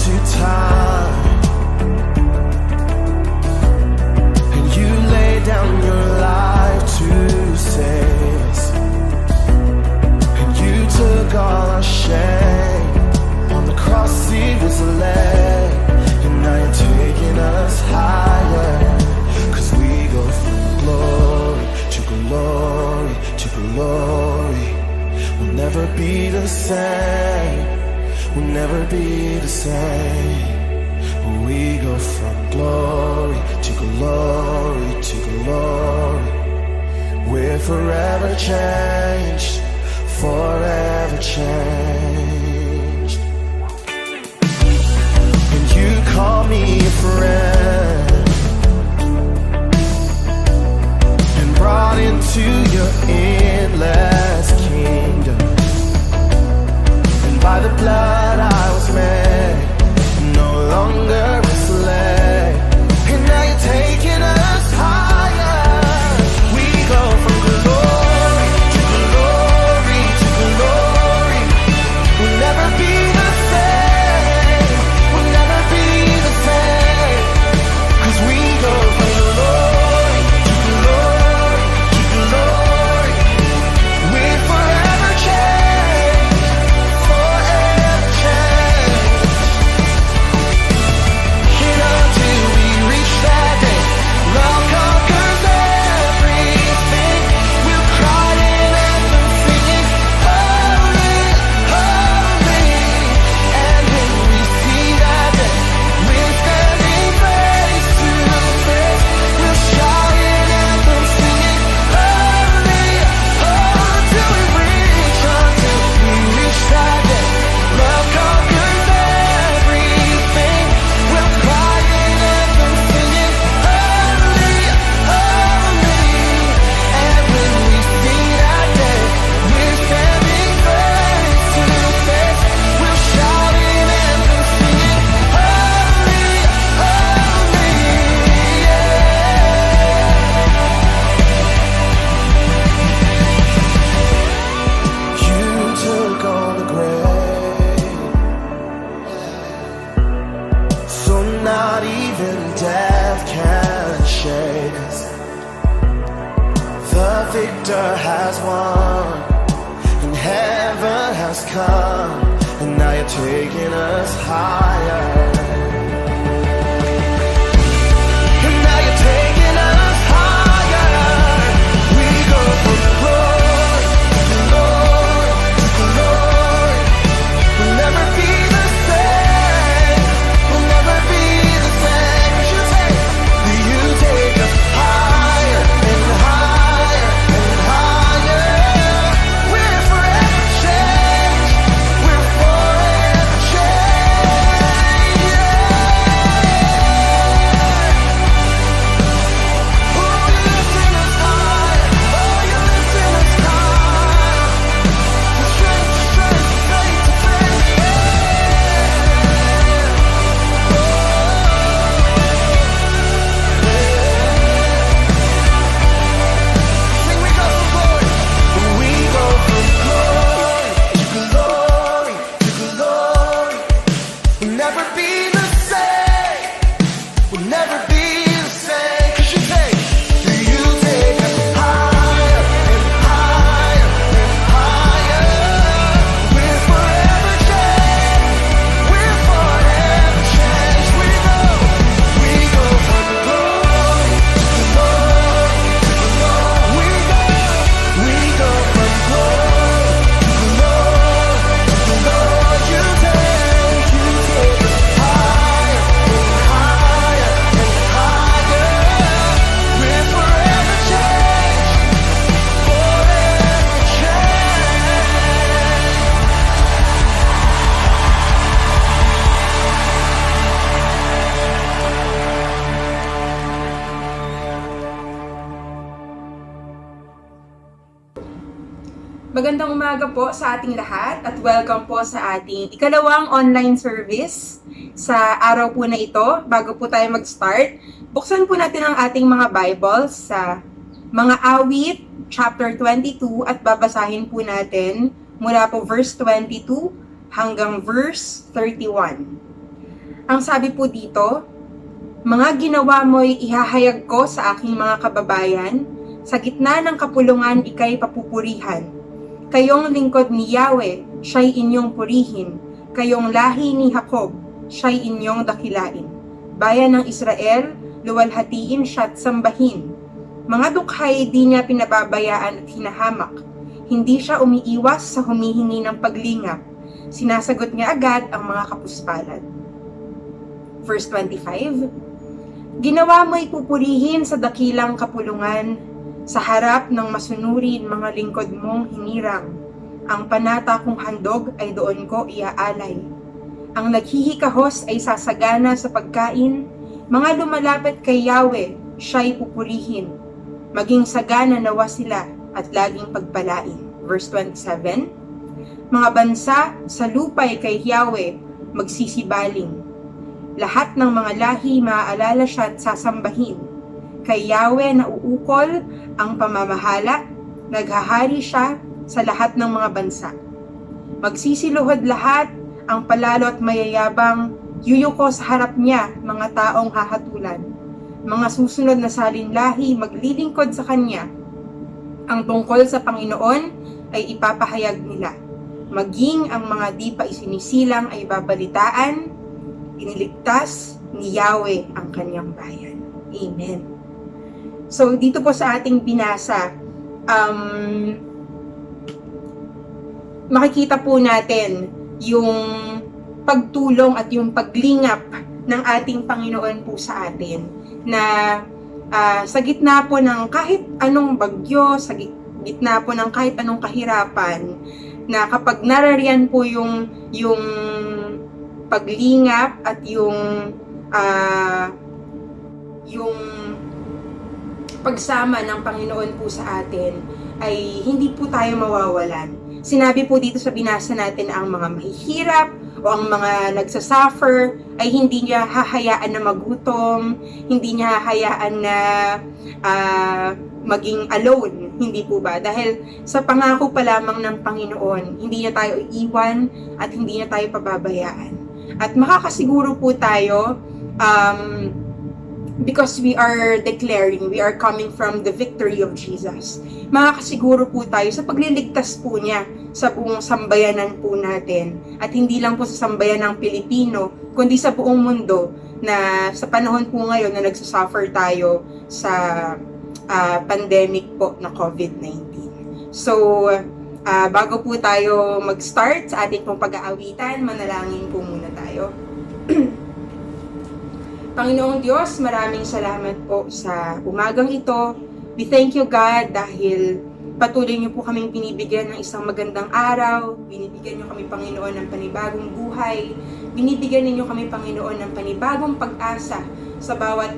to time, and you lay down your life to save us, and you took all our shame on the cross. He was led, and now you're taking us higher, 'cause we go from glory to glory to glory. We'll never be the same, we'll never be the same. We go from glory to glory to glory. We're forever changed, forever changed. And you call me a friend, and brought into your endless kingdom. And by the blood I was made, no longer a slave. And now you're taking us higher. We go from glory to glory to glory. We'll never be the same, we'll never be the same. 'Cause we go from glory to glory to glory. We're forever changed, forever changed. And until we reach that day, love conquers everything. We'll cry in anthem singing, holy, holy. And when we see that day, we're standing face to face. We'll shout in anthem singing, holy, until we reach that day. Love conquers everything. We'll cry in anthem singing, holy, holy. And when we see that day, we're standing face to face. We'll shout in anthem singing, holy, holy, yeah. You took on the grave, so not even death can shake us. The victor has won, and heaven has come, and now you're taking us higher. And now you're taking us higher. We go from glory to glory to glory. We'll never be the same, we'll never be the same. You take us higher and higher and higher. We're forever changed, we're forever changed, yeah. Oh, you're lifting us higher, oh, you're lifting us higher. From strength to strength, from faith to faith, sing, we go from glory, we go from glory to glory to glory. We'll never be the same, we'll never be the same. 'Cause you take us higher and higher and higher. We're forever changed, we're forever changed. We go from glory to glory to glory. We go from glory to glory to glory. You take us higher and higher and higher. We're forever changed, forever changed. Magandang umaga po sa ating lahat at welcome po sa ating ikalawang online service sa araw po na ito. Bago po tayo mag-start, buksan po natin ang ating mga Bibles sa mga awit, chapter 22 at babasahin po natin mula po verse 22 hanggang verse 31. Ang sabi po dito, mga ginawa mo'y ihahayag ko sa aking mga kababayan, sa gitna ng kapulungan ika'y papupurihan. Kayong lingkod ni Yahweh, siya'y inyong purihin. Kayong lahi ni Jacob, siya'y inyong dakilain. Bayan ng Israel, luwalhatiin siya't sambahin. Mga dukhay di niya pinababayaan at hinahamak. Hindi siya umiiwas sa humihingi ng paglingap. Sinasagot niya agad ang mga kapuspalad. Verse 25, Ginawa mo'y pupurihin sa dakilang kapulungan, sa harap ng masunurin mga lingkod mong hinirang. Ang panata kong handog ay doon ko iaalay. Ang naghihikahos ay sasagana sa pagkain, mga lumalapit kay Yahweh, siya'y pupurihin. Maging sagana nawa sila at laging pagpalain. Verse 27, Mga bansa sa lupay kay Yahweh magsisibaling. Lahat ng mga lahi maaalala siya at sasambahin. Kay Yahweh nauukol ang pamamahala, naghahari siya sa lahat ng mga bansa. Magsisiluhod lahat ang palalo at mayayabang, yuyuko sa harap niya mga taong hahatulan. Mga susunod na salinlahi maglilingkod sa kanya. Ang tungkol sa Panginoon ay ipapahayag nila. Maging ang mga di pa isinisilang ay babalitaan, iniligtas ni Yahweh ang kanyang bayan. Amen. So, dito po sa ating binasa, makikita po natin yung pagtulong at yung paglingap ng ating Panginoon po sa atin na sa gitna po ng kahit anong bagyo, sa gitna po ng kahit anong kahirapan, na kapag narariyan po yung paglingap at yung pagsama ng Panginoon po sa atin, ay hindi po tayo mawawalan. Sinabi po dito sa binasa natin ang mga mahihirap o ang mga nagsasuffer ay hindi niya hahayaan na magutom, hindi niya hahayaan na maging alone, hindi po ba? Dahil sa pangako pa lamang ng Panginoon, hindi niya tayo iiwan at hindi niya tayo pababayaan. At makakasiguro po tayo, because we are declaring, we are coming from the victory of Jesus. Makakasiguro po tayo sa pagliligtas po niya sa buong sambayanan po natin. At hindi lang po sa sambayanang Pilipino, kundi sa buong mundo na sa panahon po ngayon na nagsasuffer tayo sa pandemic po na COVID-19. So, bago po tayo mag-start sa ating pong pag-aawitan, manalangin po muna tayo. Panginoong Diyos, maraming salamat po sa umagang ito. We thank you, God, dahil patuloy niyo po kaming binibigyan ng isang magandang araw. Binibigyan niyo kami, Panginoon, ng panibagong buhay. Binibigyan ninyo kami, Panginoon, ng panibagong pag-asa sa bawat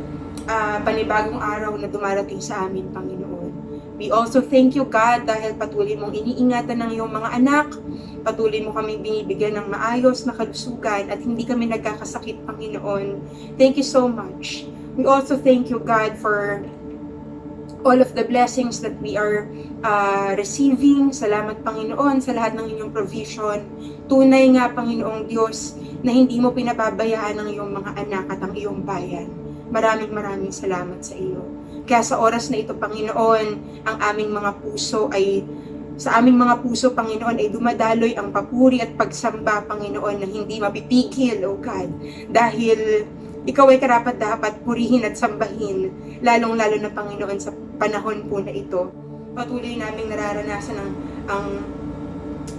panibagong araw na dumarating sa amin, Panginoon. We also thank you, God, dahil patuloy mong iniingatan ng iyong mga anak. Patuloy mo kami binibigyan ng maayos na kalusugan at hindi kami nagkakasakit, Panginoon. Thank you so much. We also thank you, God, for all of the blessings that we are receiving. Salamat, Panginoon, sa lahat ng inyong provision. Tunay nga, Panginoong Diyos, na hindi mo pinababayaan ang iyong mga anak at ang iyong bayan. Maraming salamat sa iyo. Kaya sa oras na ito, Panginoon, ang aming mga puso ay, sa aming mga puso, Panginoon, ay dumadaloy ang papuri at pagsamba, Panginoon, na hindi mapipigil, O God. Dahil ikaw ay karapat-dapat purihin at sambahin, lalong-lalo na, Panginoon, sa panahon po na ito. Patuloy naming nararanasan ang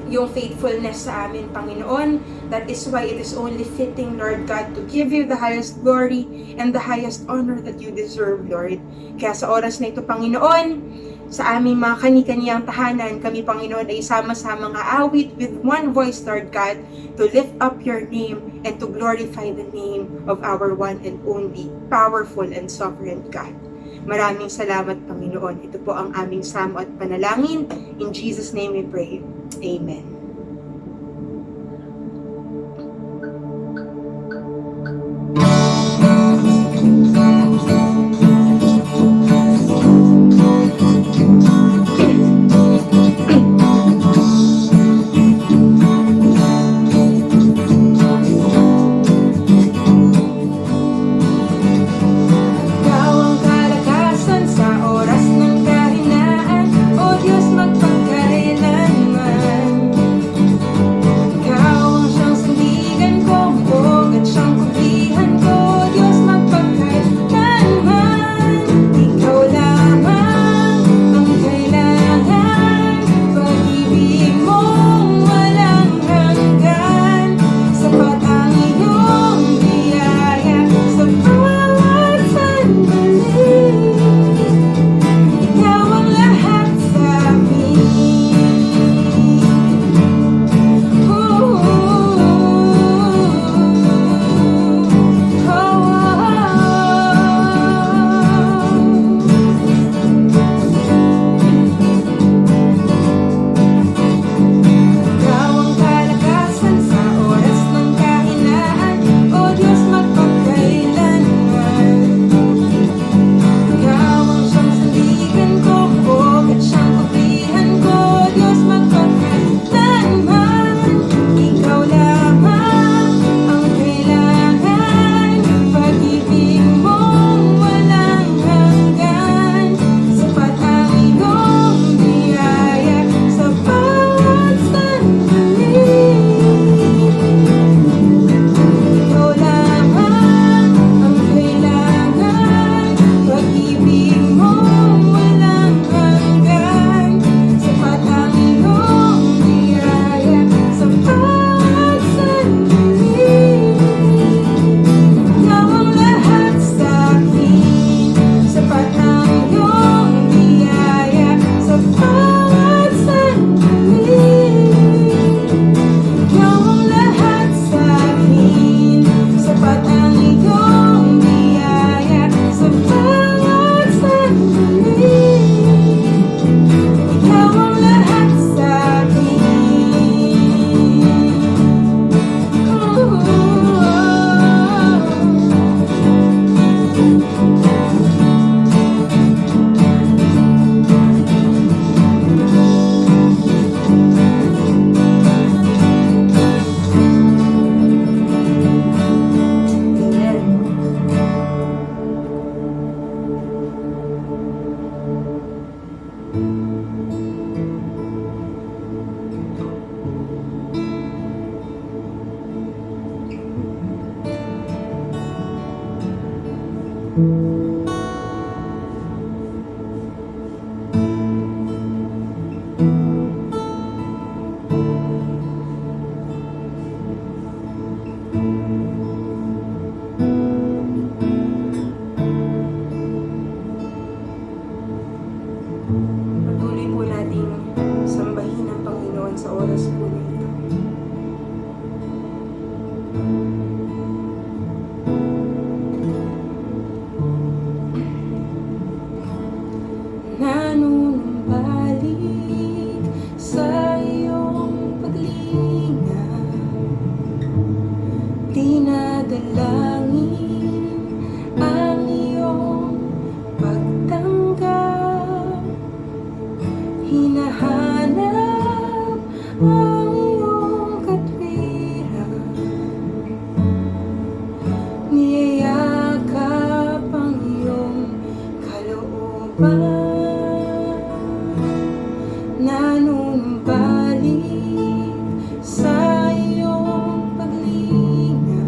yung faithfulness sa amin, Panginoon. That is why it is only fitting, Lord God, to give you the highest glory and the highest honor that you deserve, Lord. Kaya sa oras na ito, Panginoon, sa aming mga kani-kaniyang tahanan, kami, Panginoon, ay sama-sama awit with one voice, Lord God, to lift up your name and to glorify the name of our one and only powerful and sovereign God. Maraming salamat, Panginoon. Ito po ang aming samo at panalangin. In Jesus' name we pray. Amen. Patuloy po nating sambahin ang Panginoon sa oras po na ito. Nanunumbalik sa iyong paglinga, dinadalangin ang iyong pagtanggap, hinahanap ang iyong katwiran, niyayakap ang iyong kalooban. Nanunumbalik sa iyong paglinga,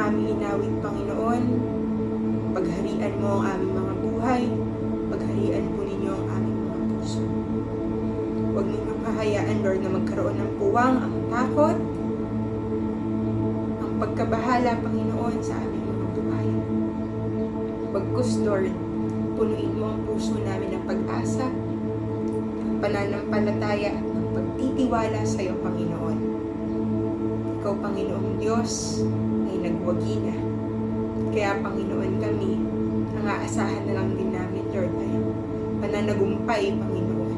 aming inawit, Panginoon. Pagharian mo ang aming mga buhay. Pagharian po ninyo ang aming mga puso. Huwag ninyong kahayaan, Lord, na magkaroon ng puwang ang takot, ang pagkabahala, Panginoon, sa aming mga buhay. Bagkus, Lord, punuin mo ang puso namin ng pag-asa, ng pananampalataya at ng pagtitiwala sa iyo, Panginoon. Ikaw, Panginoong Diyos, ay nagwagi na. Kaya, Panginoon, kami, ang aasahan na lang din namin, Lord, ay pananagumpay, Panginoon,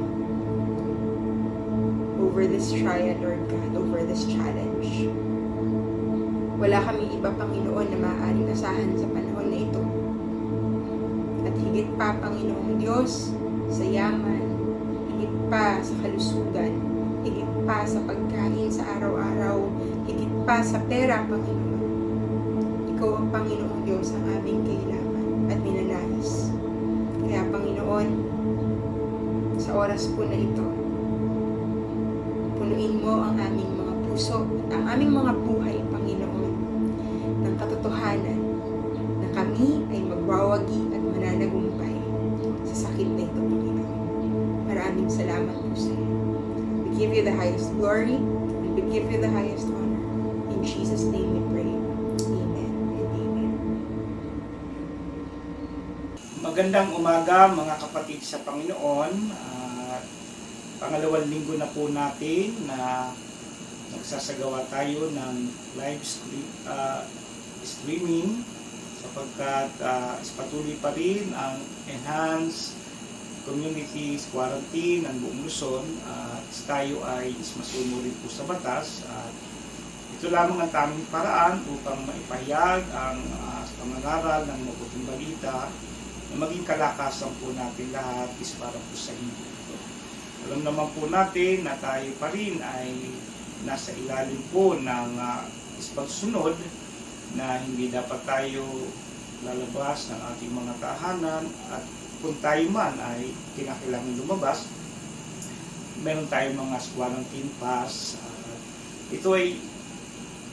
over this trial, Lord God, over this challenge. Wala kami iba, Panginoon, na maaaring asahan sa panahon na ito. At higit pa, Panginoong Diyos, sa yaman, higit pa sa kalusugan, higit pa sa pagkain sa araw-araw, higit pa sa pera, Panginoon. Ikaw ang Panginoong Diyos ang aming kailangan at minanais. Kaya, Panginoon, sa oras po na ito, punuin mo ang aming mga puso at ang aming mga buhay, Panginoon, ng katotohanan na kami ay magwawagi at mananagumpay sa sakit na ito, Panginoon. Maraming salamat po sa iyo. We give you the highest glory and we give you the highest honor. In Jesus' name we pray. Amen and amen. Magandang umaga mga kapatid sa Panginoon. Pangalawang linggo na po natin na nagsasagawa tayo ng live streaming sapagkat patuloy pa rin ang enhanced community quarantine ng buong Luzon at tayo ay masunurin po sa batas at ito lamang ang tamang paraan upang maipahayag ang pangangaral ng mabuting balita na maging kalakasan po natin lahat is para po sa hindi ito. Alam naman po natin na tayo pa rin ay nasa ilalim po ng pagsunod na hindi dapat tayo lalabas ng ating mga tahanan at kung tayo man ay kinakailangan lumabas, meron tayong mga quarantine pass. Ito ay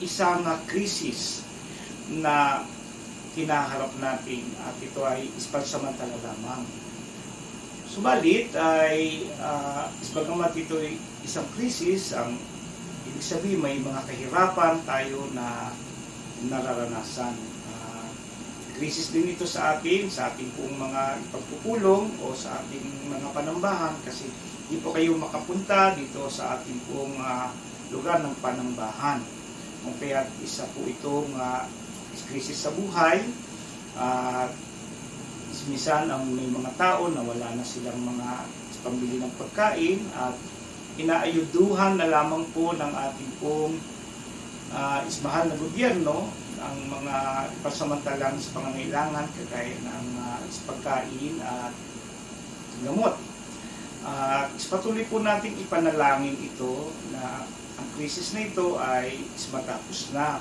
isang krisis na kinaharap natin at ito ay pansamantala lamang. Subalit ay bagamat ito ay isang krisis, ang ibig sabihin may mga kahirapan tayo na nararanasan. Krisis din ito sa atin, sa ating pong mga pagpupulong o sa ating mga panambahan kasi hindi po kayo makapunta dito sa ating pong lugar ng panambahan. Kaya isa po itong krisis sa buhay at minsan ang may mga tao na wala na silang mga pambili ng pagkain at inaayuduhan na lamang po ng ating pong mahal na gobyerno ang mga pasamantalang sa pangangailangan kagaya ng pagkain at gamot. Patuloy po natin ipanalangin ito na ang krisis na ito ay matapos na.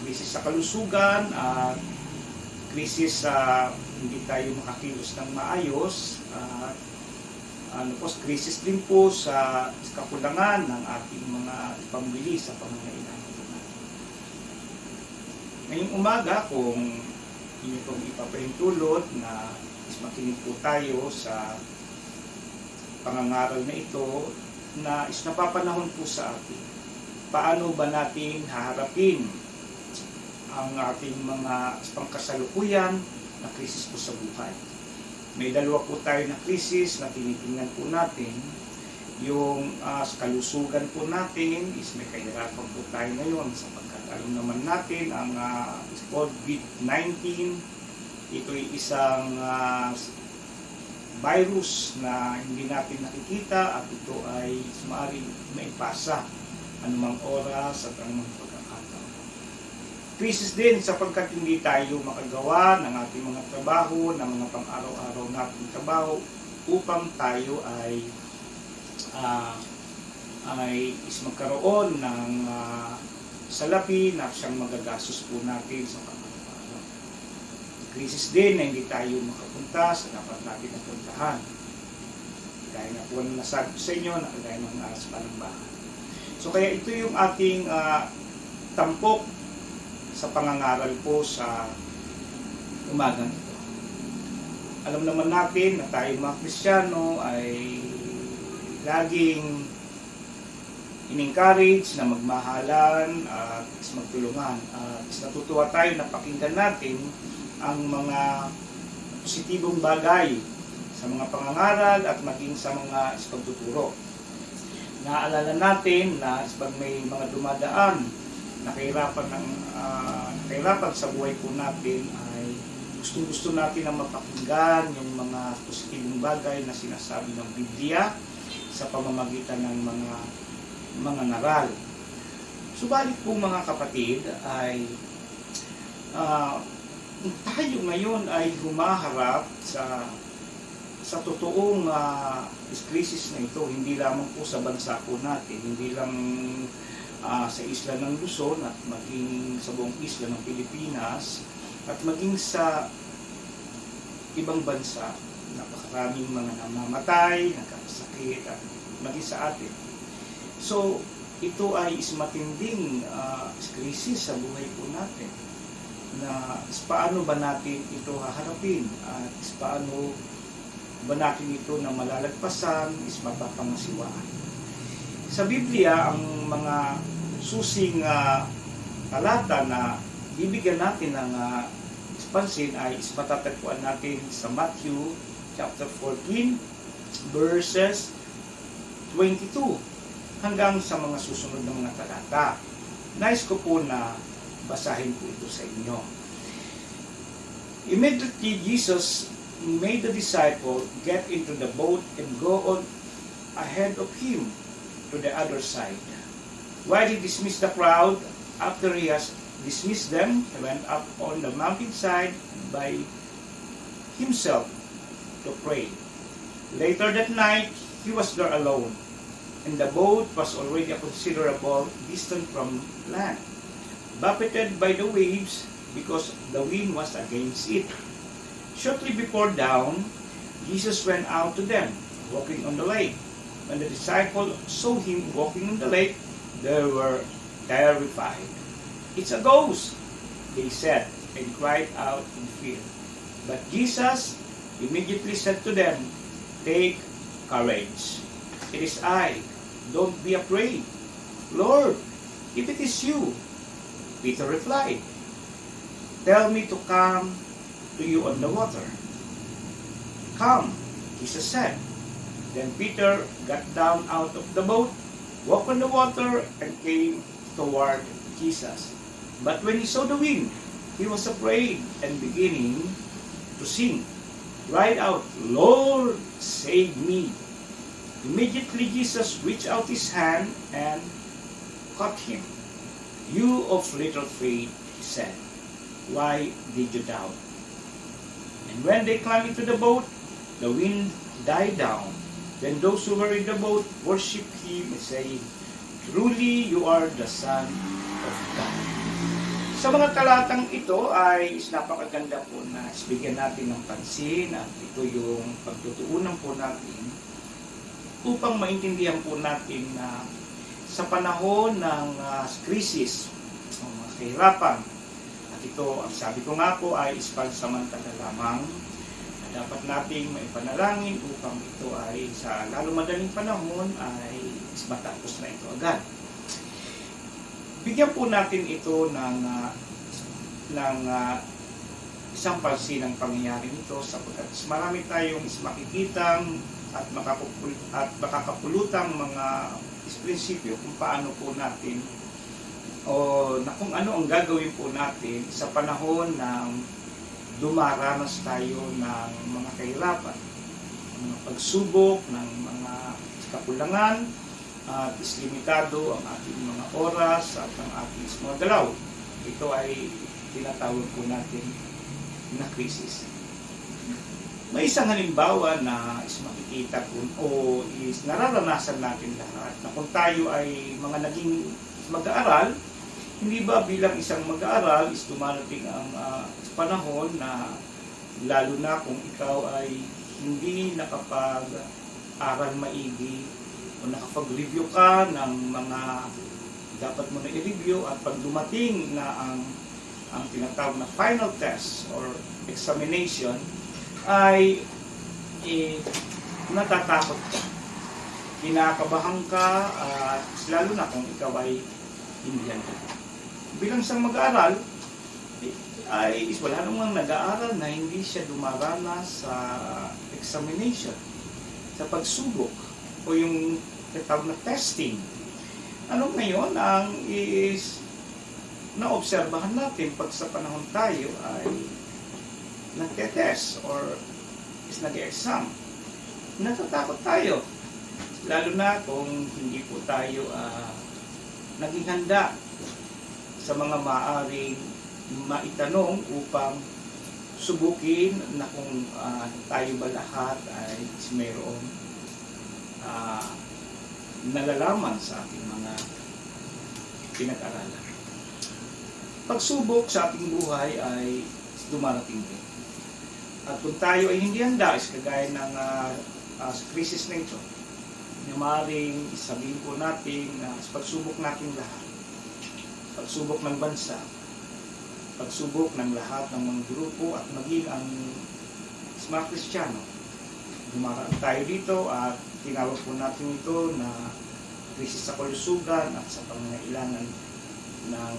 Krisis sa kalusugan at krisis sa hindi tayo makakilos ng maayos krisis din po sa kakulangan ng ating mga pambili sa pangangailangan natin. Ngayong umaga, kung inyo itong ipapahintulot na makinig po tayo sa pangangaral na ito na napapanahon po sa atin. Paano ba natin haharapin ang ating mga pangkasalukuyan na krisis po sa buhay? May dalawa po tayo na krisis na tinitingnan po natin. Yung kalusugan po natin is may kahirapan po tayo ngayon sapagkat alam naman natin ang COVID-19 ito ay isang virus na hindi natin nakikita at ito ay maaaring maipasa anumang oras at anumang pagkakataon. Krisis din sapagkat hindi tayo makagawa ng ating mga trabaho, ng mga pang-araw-araw nating trabaho upang tayo ay magkaroon ng salapi na siyang magagastos po natin sa pang-araw-araw. Krisis din na hindi tayo makapunta sa dapat natin napuntahan. Kaya nga po ang nasabi ko sa inyo na kagaya ng aras panambahan. So kaya ito yung ating tampok sa pangangaral po sa umagang ito. Alam naman natin na tayo mga Kristiyano ay laging in-encourage na magmahalan at magtulungan. At natutuwa tayo na pakinggan natin ang mga positibong bagay sa mga pangangaral at maging sa mga pagtuturo. Naalala natin na pag may mga dumadaan na kahirapan sa buhay po natin ay gusto natin na mapakinggan yung mga positibong bagay na sinasabi ng Biblia sa pamamagitan ng mga ngaral. Subalit po mga kapatid ay tayo ngayon ay humaharap sa totoong krisis na ito, hindi lamang po sa bansa po natin, hindi lang sa isla ng Luzon at maging sa buong isla ng Pilipinas at maging sa ibang bansa. Napakaraming mga namamatay, nagkakasakit at maging sa atin. So, ito ay matinding krisis sa buhay po natin na paano ba natin ito haharapin at paano ba natin ito na malalagpasan is mapapangasiwaan. Sa Biblia, ang mga susing talata na bibigyan natin ng pansin ay matatagpuan natin sa Matthew chapter 14 verses 22 hanggang sa mga susunod na mga talata. Nais ko po na basahin po ito sa inyo. Immediately Jesus made the disciple get into the boat and go on ahead of him to the other side. While he dismissed the crowd, after he has dismissed them, he went up on the mountainside by himself to pray. Later that night, he was there alone, and the boat was already a considerable distance from land, buffeted by the waves because the wind was against it. Shortly before dawn, Jesus went out to them, walking on the lake. When the disciples saw him walking on the lake, they were terrified. "It's a ghost," they said, and cried out in fear. But Jesus immediately said to them, "Take courage. It is I. Don't be afraid." "Lord, if it is you," Peter replied, "tell me to come to you on the water." "Come," Jesus said. Then Peter got down out of the boat, walked on the water, and came toward Jesus. But when he saw the wind, he was afraid and beginning to sink. Cried out, "Lord, save me." Immediately Jesus reached out his hand and caught him. "You of little faith," he said, "why did you doubt?" And when they climbed into the boat, the wind died down. Then those who were in the boat worshipped him, saying, "Truly you are the Son of God." Sa mga talatang ito ay napakaganda po na bigyan natin ng pansin at ito yung pagtutuunan po natin upang maintindihan po natin na sa panahon ng krisis, mga kahirapan, at ito, ang sabi ko nga po ay pansamantala lamang na dapat nating maipanalangin upang ito ay sa lalo madaling panahon ay matapos na ito agad. Bigyan po natin ito ng isang pansin ng pangyayari nito sapagkat marami tayong makikitang at makakapulutang mga prinsipyo kung paano po natin kung ano ang gagawin po natin sa panahon ng dumaranas tayo ng mga kahirapan, mga pagsubok, ng mga kakulangan, at limitado ang ating mga oras at ang ating mga galaw. Ito ay tinatawag po natin na krisis. May isang halimbawa na makikita po o nararanasan natin lahat na kung tayo ay mga naging mag-aaral, hindi ba bilang isang mag-aaral is dumarating ang panahon na lalo na kung ikaw ay hindi nakapag-aral maigi o nakapag-review ka ng mga dapat mo na i-review at pag dumating na ang ang tinatawag na final test or examination, ay natatakot ka. Kinakabahan ka, lalo na kung ikaw ay hindi handa. Bilang isang mag-aaral, ay wala namang nag-aaral na hindi siya dumaranas sa examination, sa pagsubok, o yung tinatawag na testing. Ano ngayon ang naobserbahan natin pag sa panahon tayo ay nagte-test or nag-exam. Natatakot tayo. Lalo na kung hindi po tayo naging handa sa mga maaaring maitanong upang subukin na kung tayo ba lahat ay mayroong nalalaman sa ating mga pinag-aralan. Pagsubok sa ating buhay ay dumarating din. At kung tayo ay hindi handa, is kagaya ng krisis na ito, na maaaring sabihin po natin na pagsubok natin lahat, pagsubok ng bansa, pagsubok ng lahat ng mga grupo at maging ang mga Kristiyano. Dumaraan tayo dito at tinawag po natin ito na krisis sa kalusugan at sa pangangailangan ng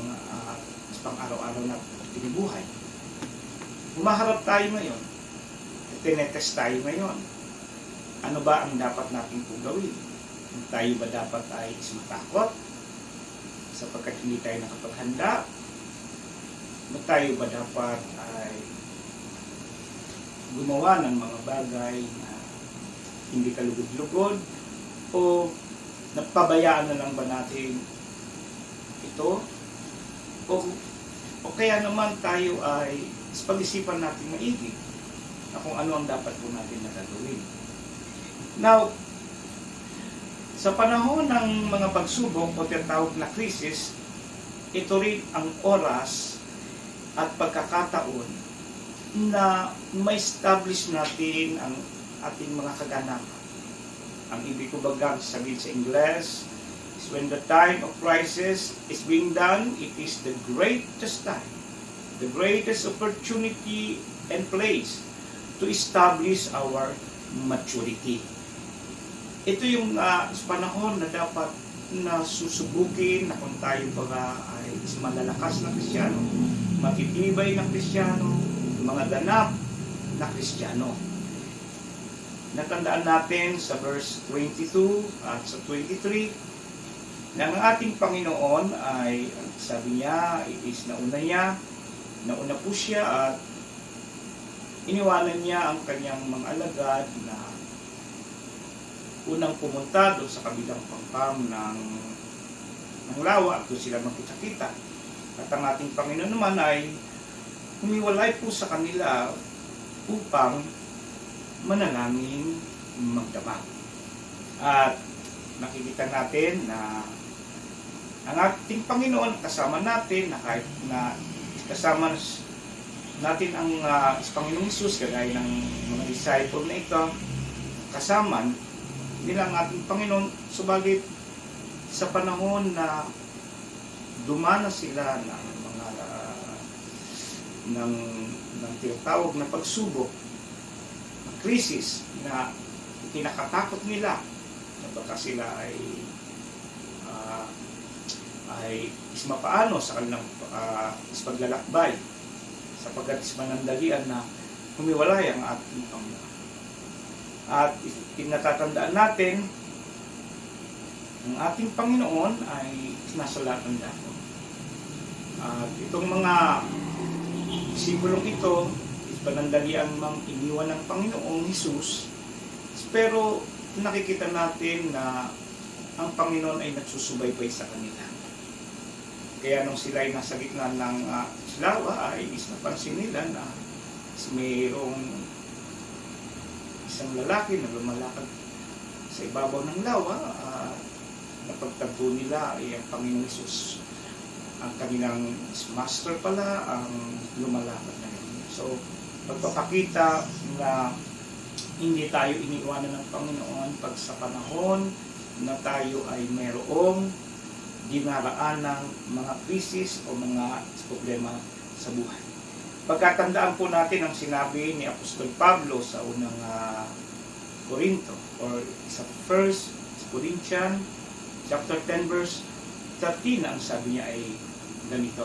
pang-araw-araw na pinibuhay. Humaharap tayo ngayon, tinetest tayo ngayon. Ano ba ang dapat natin po gawin? Tayo ba dapat ay matakot sapagkat hindi tayo nakapaghanda? Tayo ba dapat ay gumawa ng mga bagay na hindi kalugod-lugod? O napabayaan na lang ba natin ito? O kaya naman tayo ay pag-isipan natin maigi na kung ano ang dapat po natin na gagawin. Now, sa panahon ng mga pagsubok o tinatawag na krisis, ito rin ang oras at pagkakataon na ma-establish natin ang ating mga kaganapan. Ang ibig ko bagang sabihin sa Ingles is when the time of crisis is being done, it is the greatest time, the greatest opportunity and place to establish our maturity. Ito yung panahon na dapat na susubukin na kung tayo baga ay malalakas na Kristiyano, matitibay na Kristiyano, mga ganap na Kristiyano. Natandaan natin sa verse 22 at sa 23 na ang ating Panginoon ay, sabi niya, nauna po siya at iniwanan niya ang kanyang mga alagad na unang pumunta doon sa kabilang pampam ng lawa at doon sila magkita-kita. At ang ating Panginoon naman ay humiwalay po sa kanila upang manalangin magdamag. At nakikita natin na ang ating Panginoon kasama natin na kahit na kasama natin ang Panginoong Hesus kagaya ng mga disciple na ito kasama nila ang ating Panginoon, subalit sa panahon na dumana sila ng mga ng tinatawag na pagsubok, ng krisis na kinakatakot nila na baka sila ay ismapaano sa kanilang paglalakbay sapagkat ismanandalian na humiwalay ang ating Panginoon. At natatandaan natin, ang ating Panginoon ay nasa lahat ng dako. At itong mga disiplong ito, panandalian mang iniwan ng Panginoong Hesus, pero nakikita natin na ang Panginoon ay nagsusubaybay sa kanila. Kaya nung sila ay nasa gitna ng lawa, ay napansin nila na mayroong isang lalaki na lumalakad sa ibabaw ng lawa, napagtagpo nila ay ang Panginoong Hesus. Ang kanilang master pala ang lumalakad na yun. So, pagpapakita na hindi tayo iniiwanan ng Panginoon pag sa panahon na tayo ay mayroong dinaraan ng mga krisis o mga problema sa buhay. Pagkatandaan po natin ang sinabi ni Apostol Pablo sa unang Corinto, or sa 1 Corinthians chapter 10 verse 13, ang sabi niya ay ganito: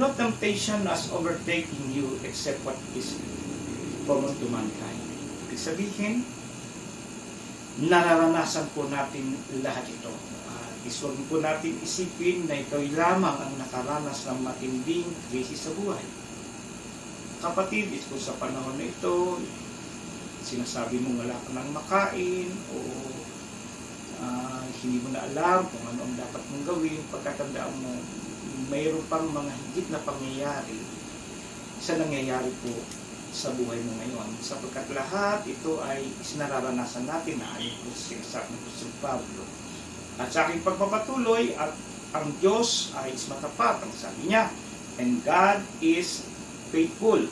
"No temptation has overtaken you except what is common to mankind." Ibig sabihin, nararanasan po natin lahat ito. Huwag po natin isipin na ito'y lamang ang nakaranas ng matinding krisis sa buhay. Kapatid, kung sa panahon na ito, sinasabi mo wala ka nang makain, o hindi mo na alam kung ano ang dapat mong gawin, pagkatandaan mo, mayroon pang mga higit na pangyayari sa nangyayari po sa buhay mo ngayon. Sapagkat lahat ito ay isinararanasan natin na ayon po sa sinasabi ng Apostol Pablo. At sa aking pagpapatuloy, at ang Diyos ay matapat, ang sabi niya, and God is faithful.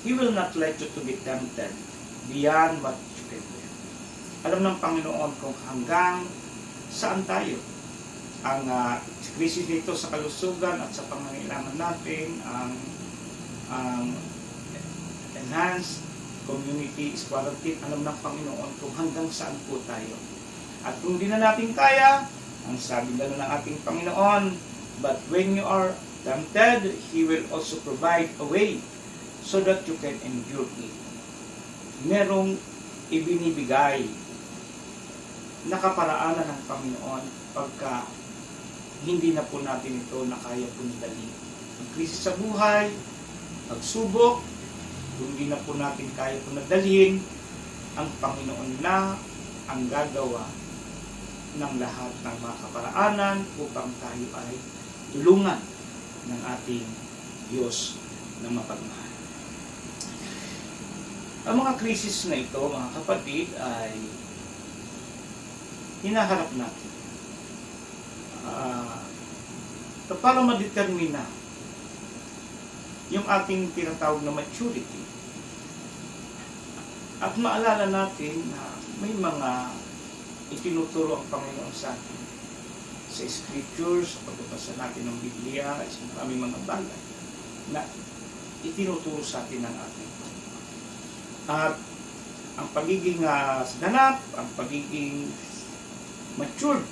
He will not let you to be tempted beyond what you can bear. Alam ng Panginoon kung hanggang saan tayo. Ang krisis dito sa kalusugan at sa pangangailangan natin, ang enhanced community quarantine, alam ng Panginoon kung hanggang saan po tayo. At kung di na natin kaya, ang sabi na ng ating Panginoon, but when you are tempted, He will also provide a way so that you can endure it. Merong ibinibigay na kaparaanan ng Panginoon pagka hindi na po natin ito na kaya po nidali. Ang krisis sa buhay, pagsubok, kung hindi na po natin kaya po nadalhin, ang Panginoon na ang gagawa ng lahat ng mga kaparaanan upang tayo ay tulungan ng ating Diyos na mapagmahal. Ang mga krisis na ito, mga kapatid, ay hinaharap natin para madetermina yung ating tinatawag na maturity. At maalala natin na may mga itinuturo ang Panginoon sa atin sa scriptures, sa pagbabasa natin ng Biblia, sa maraming mga bagay na itinuturo sa atin ng ating Panginoon. At ang pagiging ganap, ang pagiging matured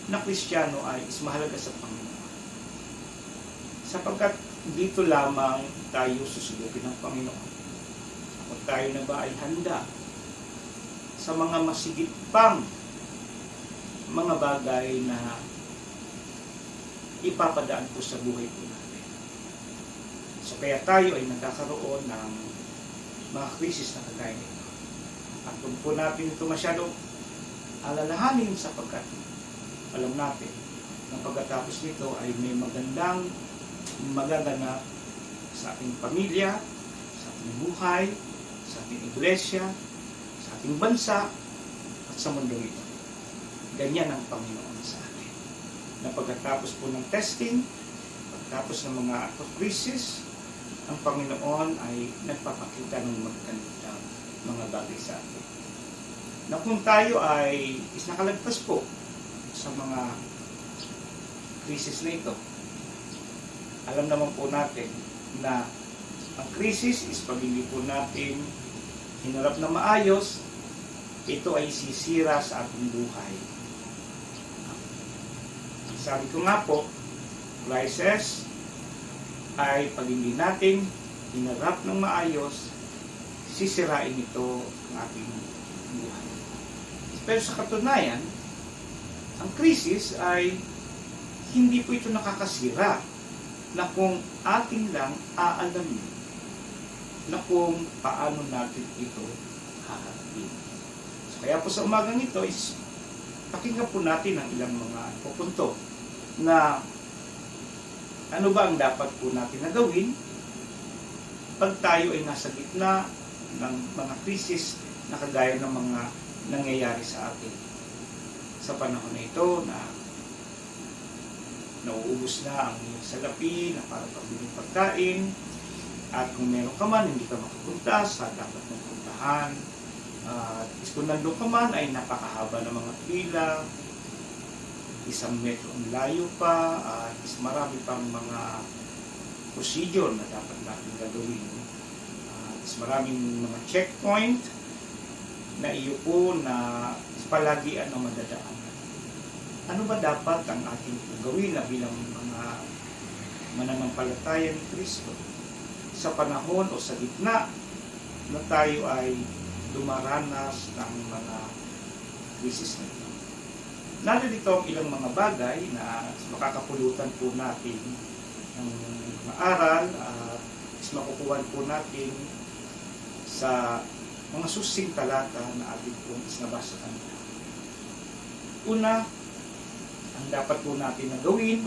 na Kristiyano ay is mahalaga sa Panginoon. Sapagkat dito lamang tayo susubukin ng Panginoon. Kung tayo na ba ay handa sa mga masigit pang mga bagay na ipapadaan po sa buhay po natin. So kaya tayo ay nagkakaroon ng mga krisis na kagaya nito. At kung po natin ito masyadong alalahanin sapagkat alam natin na pagkatapos nito ay may magandang magaganap sa ating pamilya, sa ating buhay, sa ating iglesia, sa ating bansa, at sa mundo ito. Ganyan ang Panginoon sa atin. Na pagkatapos po ng testing, pagkatapos ng mga krisis, ang Panginoon ay nagpapakita ng magandang mga bagay sa atin. Na kung tayo ay nakalagpas po sa mga krisis na ito, alam naman po natin na ang krisis is pag hindi po natin hinarap na maayos, ito ay sisira sa ating buhay. Sabi ko nga po, crisis ay pag hindi natin hinarap ng maayos, sisirain ito ang ating buhay. Pero sa katunayan, ang krisis ay hindi po ito nakakasira na kung atin lang aalamin na kung paano natin ito haharapin. So, kaya po sa umagang ito is pakinggan po natin ang ilang mga pupunto na ano ba ang dapat po natin na gawin pag tayo ay nasa gitna ng mga krisis na kagaya ng mga nangyayari sa atin sa panahon na ito na nauubos na ang iyong salapi na para pagbiling pagkain, at kung meron ka man hindi ka makapunta sa dapat mong puntahan, at kung nandun ka man ay napakahaba ng mga pila, 1 metro ang layo pa, at is marami pang mga procedure na dapat natin gagawin. Is maraming mga checkpoint na iyo po na palagi madadaanan. Ano ba dapat ang ating gawin na bilang mga mananampalataya ni Kristo sa panahon o sa gitna na tayo ay dumaranas ng mga krisis na ito? Narito ang ilang mga bagay na makakapulutan po natin ng maaral at makukuha po natin sa mga susing talata na ating pong isnabasa kanina. Una, ang dapat po natin na gawin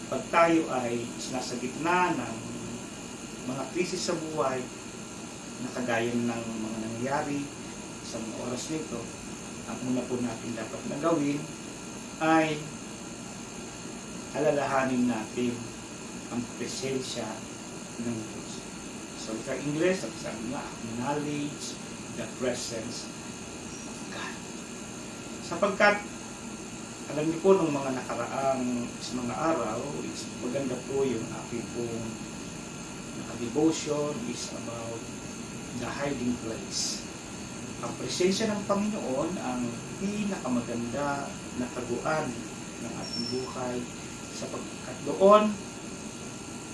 pag tayo ay nasa gitna ng mga krisis sa buhay na kagaya ng mga nangyayari sa mga oras nito, ang una po natin dapat na gawin ay alalahanin natin ang presensya ng Diyos. So, sa English, sabi nga, acknowledge the presence of God. Sapagkat, alam niyo po, nung mga nakaraang mga araw, is maganda po yung aking pong devotion is about the hiding place. Ang presensya ng Panginoon ang pinakamaganda na taguan ng ating buhay, sapagkat doon,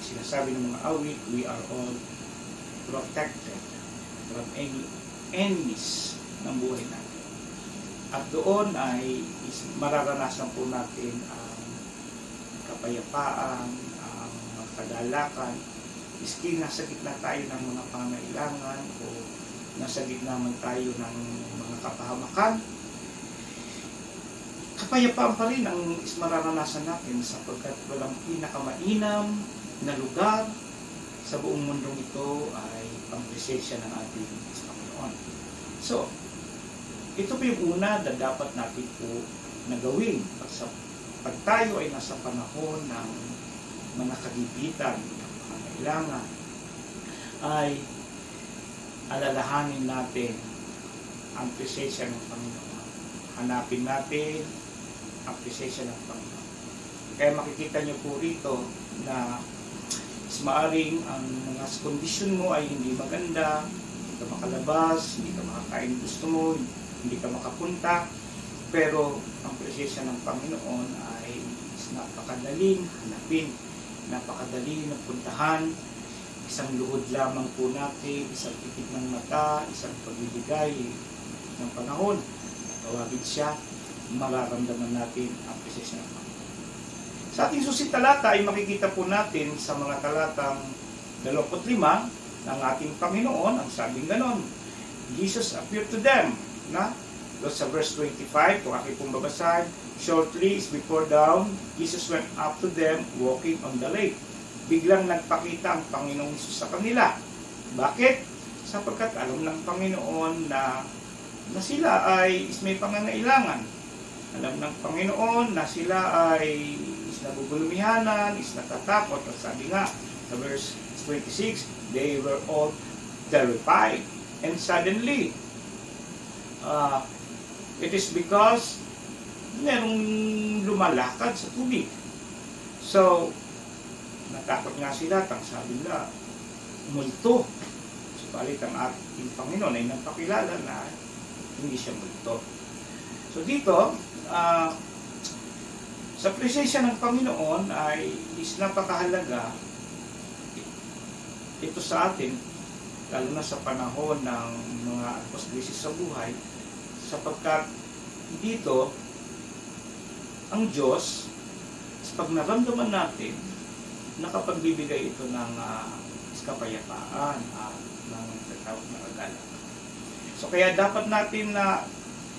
sinasabi ng mga awit, we are all protected from any enemies ng buhay natin. At doon ay mararanasan po natin ang kapayapaan, ang kagalakan, iski nasa gitna tayo ng mga pangangailangan o nasa gitna man tayo ng mga kapahamakan. Kapayapaan pa rin ang mararanasan natin sapagkat walang pinakamainam na lugar sa buong mundong ito ay ang presensya ng ating Panginoon. So, ito po yung una na dapat natin po na gawin pag tayo ay nasa panahon ng mga kagipitan, mga kailangan, ay alalahanin natin ang presensya ng Panginoon. Hanapin natin ang presensya ng Panginoon. Kaya makikita niyo po rito na maaring ang mga kondisyon mo ay hindi maganda, hindi ka makalabas, hindi ka makakain gusto mo, hindi ka makapunta, pero ang presensya ng Panginoon ay napakadaling hanapin, napakadaling puntahan. Isang luhod lamang po natin, isang titig ng mata, isang pagbibigay ng panahon, tawagin siya, mararamdaman natin ang presensya ng Panginoon. Sa ating susit talata ay makikita po natin sa mga talatang 25 ng ating Panginoon, ang sabing ganon, Jesus appeared to them, na doon sa verse 25, kung aking pong babasahin, shortly before dawn, Jesus went up to them walking on the lake. Biglang nagpakita ang Panginoong Jesus sa kanila. Bakit? Sapagkat alam ng Panginoon na sila ay may pangangailangan. Alam ng Panginoon na sila ay nagugulumihanan, natatakot. At sabi nga sa verse 26, they were all terrified. And suddenly, it is because merong lumalakad sa tubig. So, natakot nga sila, sabi nila, multo. Subalit ang ating Panginoon ay nagpakilala na hindi siya multo. So dito, sa presensya ng Panginoon ay is napakahalaga ito sa atin, lalo na sa panahon ng mga krisis sa buhay, sapagkat dito ang Diyos, pag naramdaman natin, nakapagbibigay ito ng kapayapaan at ng tatawag na kagalakan. So kaya dapat natin na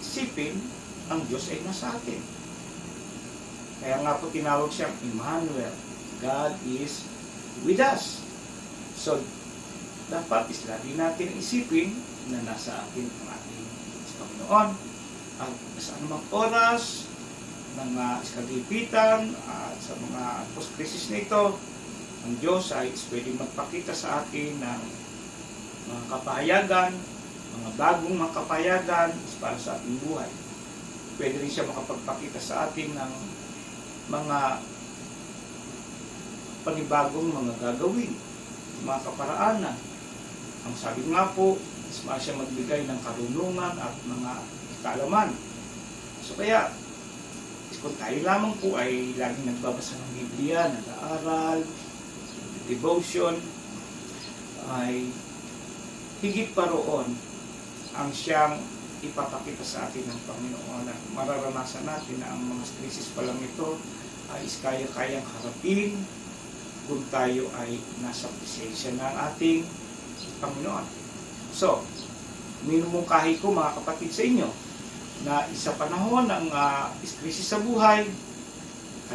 isipin ang Diyos ay nasa atin. Kaya nga po tinawag siyang Emmanuel. God is with us. So dapat lagi natin isipin na nasa atin ang ating Panginoon. At sa anumang oras ng kagipitan at sa mga post-crisis na ito, ang Diyos ay pwedeng magpakita sa atin ng mga kapahayagan, mga bagong mga kapahayagan para sa ating buhay. Pwede rin siya makapagpakita sa atin ng mga panibagong mga gagawin, mga kaparaanan. Ang sabi nga po, mas siya magbigay ng karunungan at mga kaalaman. So kaya, kung tayo lamang po ay laging nagbabasa ng Biblia, nag-aaral, devotion, ay higit pa roon ang siyang ipapakita sa atin ng Panginoon at mararanasan natin na ang mga krisis pa lang ito ay kaya-kayang harapin kung tayo ay nasa presensya ng ating Panginoon. So, minumungkahi ko mga kapatid sa inyo na isa panahon ng krisis sa buhay,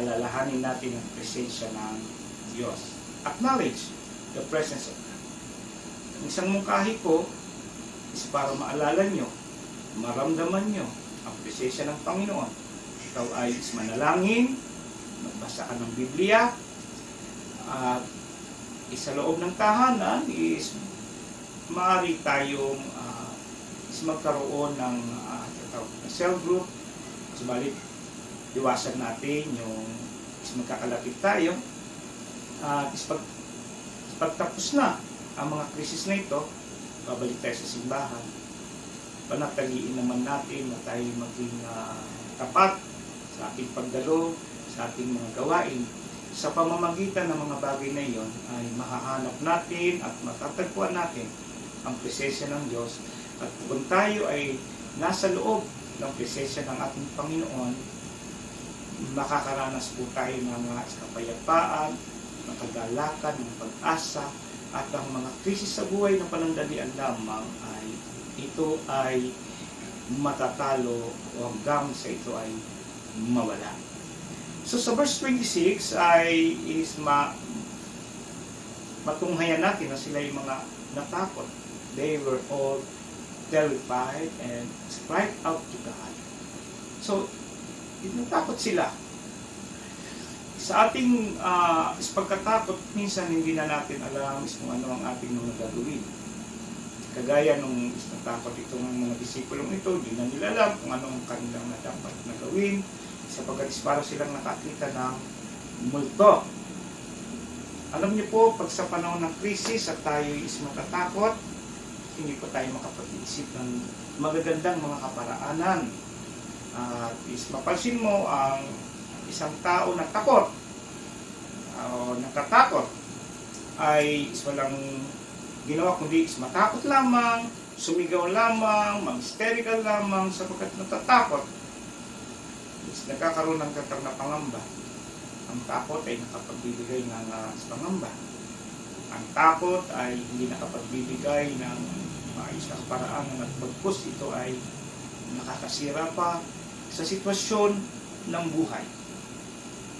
alalahanin natin ang presensya ng Diyos. Acknowledge the presence of God. Ang isang mungkahi ko is para maalala nyo, maramdaman nyo ang presensya ng Panginoon. Ikaw ay manalangin, magbasa ka ng Biblia, at sa loob ng tahanan is maaari tayong magkaroon ng cell group. Subalit, iwasan natin yung magkakalapit tayo. At pagtapos na ang mga krisis na ito, babalik tayo sa simbahan. Panataliin naman natin na tayo maging tapat sa ating pagdalo, sa ating mga gawain. Sa pamamagitan ng mga bagay na iyon ay mahahanap natin at matatagpuan natin ang presensya ng Diyos. At kung tayo ay nasa loob ng presensya ng ating Panginoon, makakaranas po tayo ng kapayapaan, ng kagalakan, ng pag-asa, at ang mga krisis sa buhay na panandalian lamang ay ito ay matatalo o hanggang sa ito ay mawala. So sa verse 26 ay matunghayan natin na sila yung mga natakot. They were all terrified and cried out to God. So, natakot sila. Sa ating pagkatakot, minsan hindi na natin alam kung ano ang ating mga gagawin. Kagaya nung natakot itong mga disipulong ito, hindi na nila alam kung ano ang kanilang dapat na gawin, sapagkat para silang nakakita ng multo. Alam niyo po, pag sa panahon ng krisis at tayo is matatakot, hindi po tayo makapag-isip ng magagandang mga kaparaanan. At mapansin mo ang isang tao na takot o natatakot ay walang ginawa kundi matakot lamang, sumigaw lamang, mag-hysterical lamang sapagkat natatakot. Nagkakaroon ng katar na pangamba. Ang takot ay nakapagbibigay ng pangamba. Ang takot ay hindi nakapagbibigay ng maayos na kaparaanan at pagpus ito ay nakakasira pa sa sitwasyon ng buhay.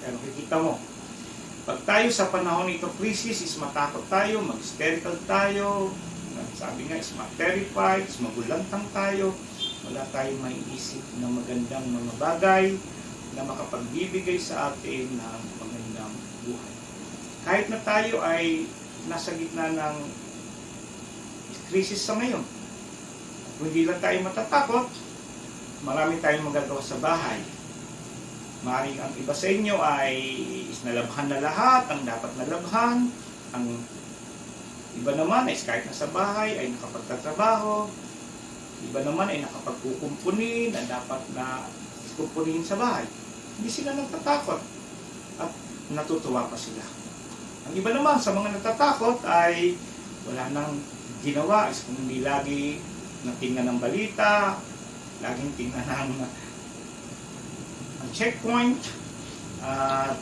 Pero kikita mo, pag tayo sa panahon ito krisis is matakot tayo, mag-hysterical tayo, sabi nga is ma-terrified, is magulantang tayo, wala tayong maiisip na magandang mga bagay na makapagbibigay sa atin ng magandang buhay. Kahit na tayo ay nasa gitna ng krisis sa ngayon, kung hindi lang tayo matatakot, marami tayong magagawa sa bahay. Maaaring ang iba sa inyo ay nalabhan na lahat ang dapat nalabhan. Ang iba naman ay kahit nasa bahay ay nakapagtatrabaho. Iba naman ay nakapagkukumpunin ang dapat na kumpunin sa bahay. Hindi sila natatakot at natutuwa pa sila. Ang iba naman sa mga natatakot ay wala nang ginawa, is kung hindi lagi natingnan ng balita, laging tingnan ng checkpoint, at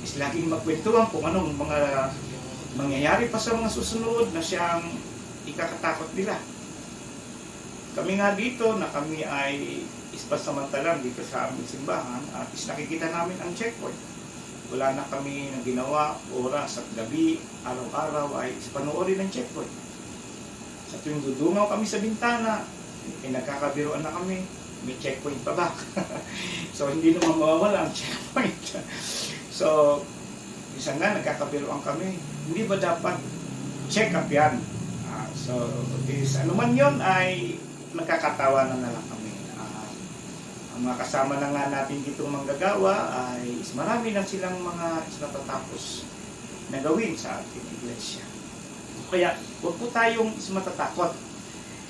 is laging magkwentuhan kung anong mga mangyayari pa sa mga susunod na siyang ikakatakot nila. Kami nga dito na kami ay ispasamantalang dito sa aming simbahan at nakikita namin ang checkpoint. Wala na kami na ginawa, oras at gabi, araw-araw ay panoorin ng checkpoint. Sa tuwing dudungaw kami sa bintana, nagkakabiruan na kami, may checkpoint pa ba? So hindi naman mawawala ang checkpoint. So, isang nga nagkakabiruan kami, hindi ba dapat check up yan? So, ano man yun ay nagkakatawanan na lang kami. Ang mga kasama na nga natin ditong manggagawa ay marami na silang mga natatapos na gawin sa ating iglesia. Kaya huwag po tayong matatakot.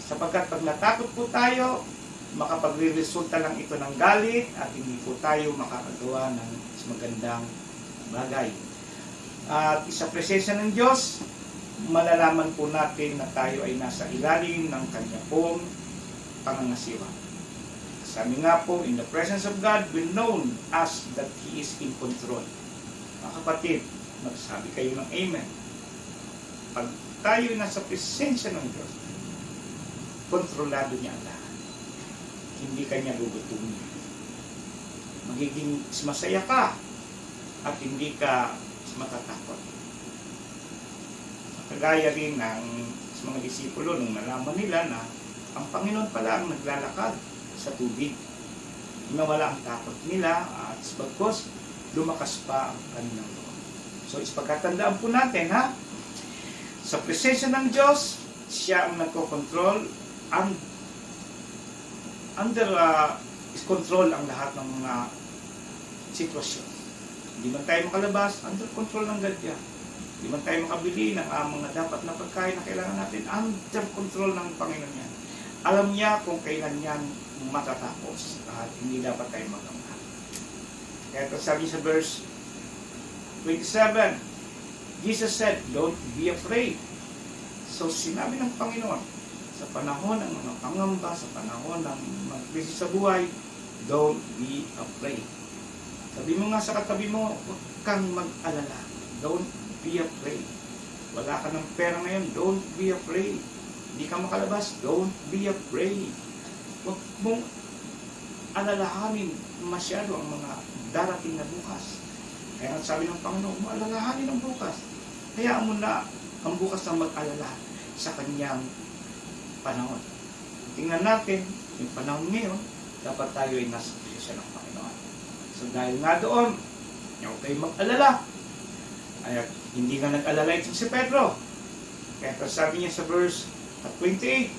Sapagkat pag natakot po tayo, makapagre-resulta lang ito ng galit at hindi po tayo makakagawa ng magandang bagay. At sa presensya ng Diyos, malalaman po natin na tayo ay nasa ilalim ng Kanya pong pangangasiwa. Sabi nga po, in the presence of God, we know us that He is in control. Mga kapatid, magsabi kayo ng Amen. Pag tayo nasa presensya ng Diyos, kontrolado niya ang lahat. Hindi kanya gugutumin. Magiging masaya ka at hindi ka matatakot. Kagaya rin ng mga disipulo nung nalaman nila na ang Panginoon pala ang naglalakad sa tubig. Nawala ang takot nila at bagkos lumakas pa ang kanilang loob. So ipagkatandaan po natin sa presensya ng Diyos, siya ang nagko-control, under control ang lahat ng mga sitwasyon. Hindi man tayo makalabas, under control ng God yan. Hindi man tayo makabili ng mga dapat na pagkain na kailangan natin, under control ng Panginoon yan. Alam niya kung kailan yan matatapos at hindi dapat tayo magkamali. Kaya ito sabi sa verse 27, Jesus said, don't be afraid. So sinabi ng Panginoon, sa panahon ng mga pangamba, sa panahon ng mga krisis sa buhay, don't be afraid. Sabi mo nga sa katabi mo, huwag kang mag-alala. Don't be afraid. Wala ka ng pera ngayon, don't be afraid. Hindi ka makalabas, don't be afraid. Huwag mong alalahanin masyado ang mga darating na bukas. Kaya sabi ng Panginoon, alalahanin ang bukas. Hayaan mo na ang bukas na mag-alala sa kanyang panahon. Tingnan natin, yung panahon ngayon, dapat tayo ay nasa presensya ng Panginoon. So dahil nga doon, huwag kayo mag-alala. Ay, hindi nga nag-alala ito si Pedro. Kaya sabi niya sa verse 28,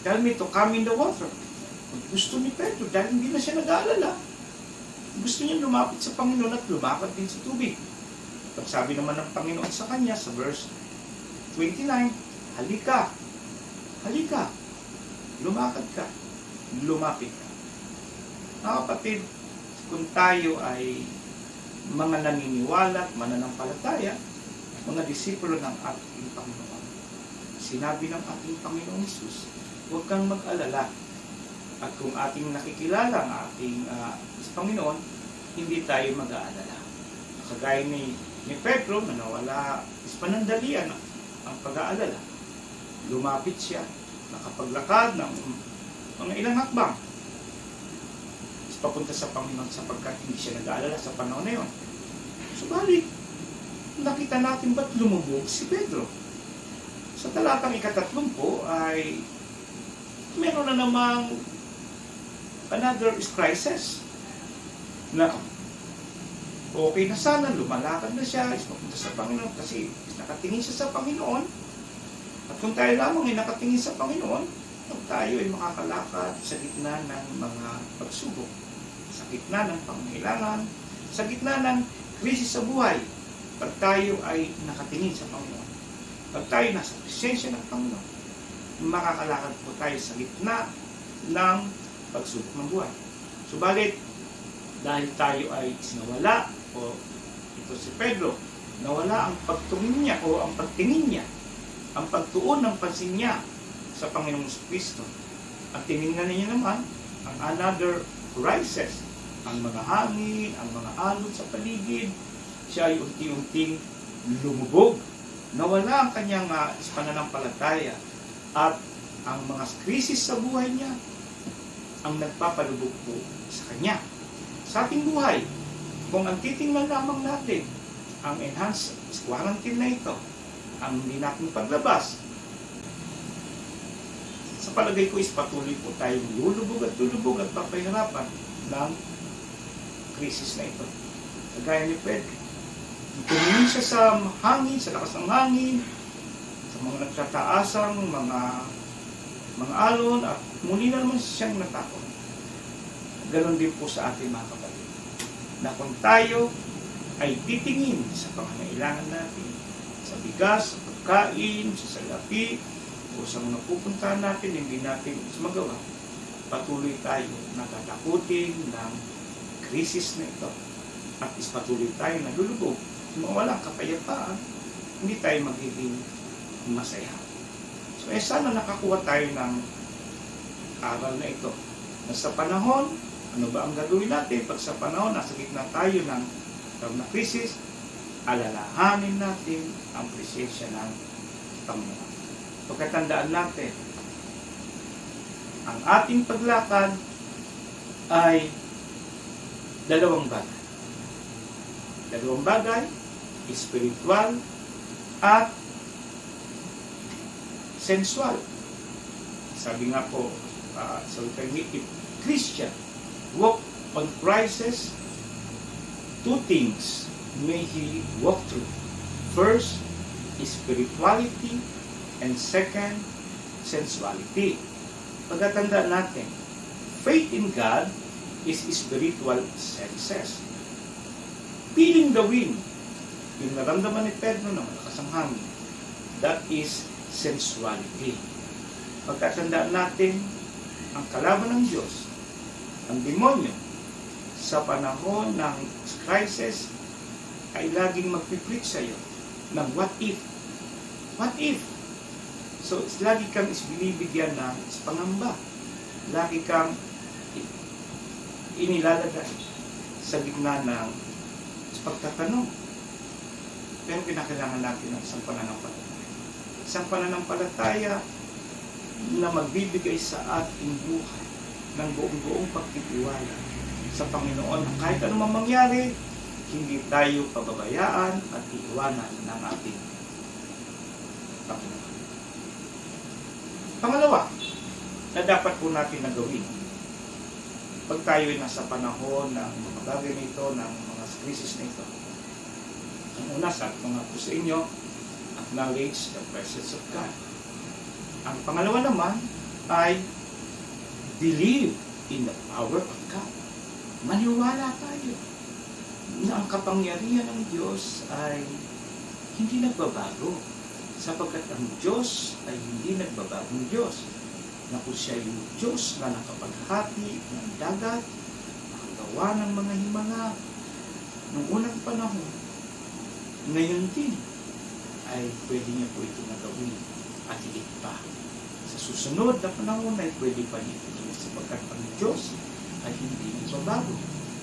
tell me to come in the water. Gusto ni Pedro, dahil hindi na siya nag-aalala, gusto niya lumapit sa Panginoon at lumakad din sa tubig. At sabi naman ng Panginoon sa kanya sa verse 29, halika, halika, lumakad ka, lumapit ka. Mga kapatid, kung tayo ay mga naniniwala at mananampalataya, mga disipulo ng ating Panginoon, sinabi ng ating Panginoon Jesus, huwag kang mag-alala. At kung ating nakikilala ang ating Panginoon, hindi tayo mag-aalala. Kagaya ni Pedro na nawala panandalian ang pag-aalala. Lumapit siya, nakapaglakad ng mga ilang hakbang. Papunta sa Panginoon sapagkat hindi siya nag-aalala sa panahon na yun. Subalit, nakita natin ba't lumubog si Pedro? Sa talatang 30 ay meron na namang another crisis na okay na sana, lumalakad na siya, papunta sa Panginoon kasi nakatingin siya sa Panginoon. At kung tayo lamang ay nakatingin sa Panginoon, tayo ay makakalakad sa gitna ng mga pagsubok, sa gitna ng pangangailangan, sa gitna ng krisis sa buhay. Pag tayo ay nakatingin sa Panginoon, pag tayo nasa presensya ng Panginoon, makakalakad po tayo sa gitna ng pagsubok ng buhay. Subalit, dahil tayo ay sinawala, o ito si Pedro, nawala ang pagtingin niya o ang pagtingin niya, ang pagtuon ng pansin niya sa Panginoong Kristo. At tinignan niya naman ang another crisis, ang mga hangin, ang mga alon sa paligid, siya ay unti-unting lumubog. Nawala ang kanyang pananampalataya at ang mga krisis sa buhay niya ang nagpapalubog po sa kanya. Sa ating buhay, kung ang titingnan lamang natin ang enhanced quarantine na ito, ang hindi natin paglabas, sa palagay ko is patuloy po tayong lulubog at papahirapan ng krisis na ito. Kagaya ni Pedro, tumingin siya sa hangin, sa lakas ng hangin, sa mga nagtataasang mga alon, at muli na naman siyang natakot. Ganon din po sa ating mga kapatid. Na kung tayo ay titingin sa pangangailangan natin, sa bigas, sa pagkain, sa salapi, o sa mga pupuntahan natin, hindi natin magawa. Patuloy tayo natatakutin ng krisis na ito. At patuloy tayo nalulubog. Walang kapayapaan, hindi tayo magiging masaya. So, sana nakakuha tayo ng aral na ito. Na sa panahon, ano ba ang gagawin natin? Pag sa panahon, nasa gitna tayo ng krisis, alalahanin natin ang presensya ng Panginoon. Pagkatandaan natin, ang ating paglakad ay dalawang bagay. Dalawang bagay, spiritual at sensual. Sabi nga po, sa if Christian walk on Christ's, two things may he walk through. First, spirituality, and second, sensuality. Pagkatandaan natin, faith in God is spiritual senses. Feeling the wind, yung naramdaman ni Pedro na malakas ang hangin, that is sensuality. Pagkatandaan natin, ang kalaban ng Diyos, ang demonyo, sa panahon ng crisis, ay laging magpipreach sa iyo ng what if. What if? So, lagi kang binibigyan ng pangamba. Lagi kang inilalagay sa gitna ng pagtatanong. Pero kinakailangan natin ng isang pananampalataya. Isang pananampalataya na magbibigay sa ating buhay ng buong pagtitiwala sa Panginoon. Kahit anumang mangyari, hindi tayo pababayaan at iiwanan ng ating Panginoon. Pangalawa, na dapat po natin na gawin pag tayo ay nasa panahon ng mga bagay na ito, ng mga krisis na ito. Ang una, sabi ko nga po sa inyo, acknowledge the presence of God. Ang pangalawa naman ay believe in the power of God. Maniwala tayo na ang kapangyarihan ng Diyos ay hindi nagbabago, sapagkat ang Diyos ay hindi nagbabagong Diyos, na kung siya yung Diyos na nakapaghati ng dagat, nakagawa ng mga himala noong unang panahon, ngayon din ay pwede niya po ito nagawin at higit pa. Sa susunod na panahon ay pwede pa niya ito gawin, sapagkat ang Diyos ay hindi nagbabago.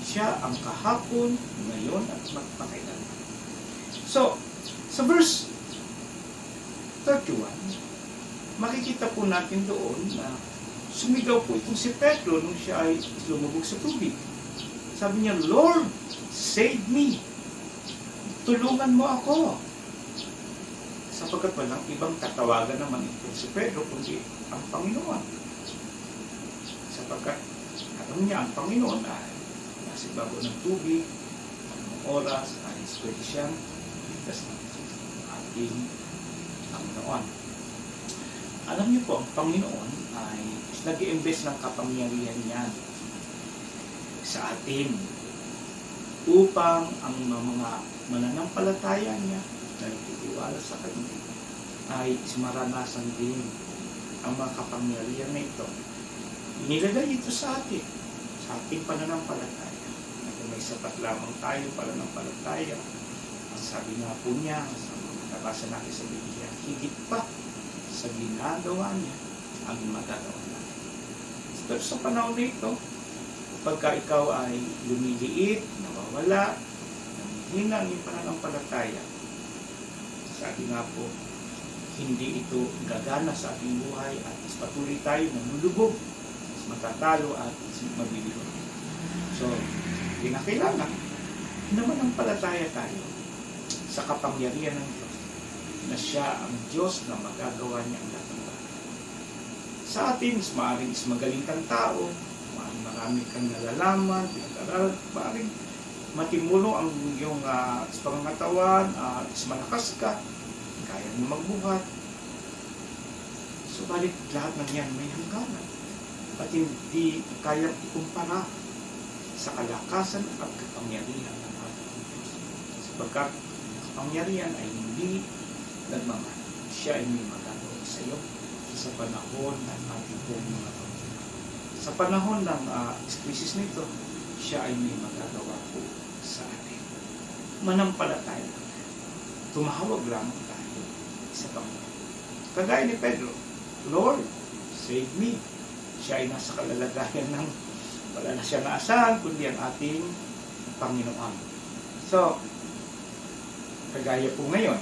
Siya ang kahapon, ngayon at magpakailanman. So, sa verse 31, makikita po natin doon na sumigaw po itong si Pedro nung siya ay lumubog sa tubig. Sabi niya, Lord, save me. Tulungan mo ako. Sapagkat walang ibang katawagan naman ito si Pedro kundi ang Panginoon. Sapagkat alam niya ang Panginoon ay nasa bago ng tubig, anong oras ay pwede siyang ligtas ng ating Panginoon. Alam niyo po, ang Panginoon ay nag-i-invest ng kapangyarihan niya sa atin upang ang mga mananampalataya niya na nagtitiwala sa Kanya ay maranasan din ang mga kapangyarihan na ito. Inilagay ito sa atin, sa ating pananampalataya. Na kung may sapat lamang tayo pananampalataya, ang sabi nga po niya, sa mga nabasa natin sa Biblia, higit pa sa ginagawa niya ang magagawa natin. Pero sa panahon na ito, pagka ikaw ay lumiliit, nawawala, nanghihina ang iyong pananampalataya, sabi nga po, hindi ito gagana sa ating buhay at patuloy tayo nalulubog, matatalo at mabibigo. So, kinakailangan naman ang palataya tayo sa kapangyarihan ng Diyos na siya ang Diyos na magagawa niya ang lahat ng bagay. Sa atin, maaaring magaling kang tao, maaaring marami kang nalalaman, pinag-aralan, maaaring matimulo ang iyong pangangatawan, malakas ka, kaya mo magbuhat. Subalit lahat ng yan may hangganan at hindi kayang ikumpara sa kalakasan at kapangyarihan ng ating Diyos. sapagkat kapangyarihan ay hindi nagmamahal. Siya ay may magagawa sa iyo sa panahon ng ating pong mga pamilya. Sa panahon ng krisis nito, siya ay may magagawa po sa atin. Manampalataya lang. Tumawag lamang tayo sa Panginoon. Kagaya ni Pedro, Lord, save me. Siya ay nasa kalalagayan ng wala na siya naasahan, kundi ang ating Panginoon. So, kagaya po ngayon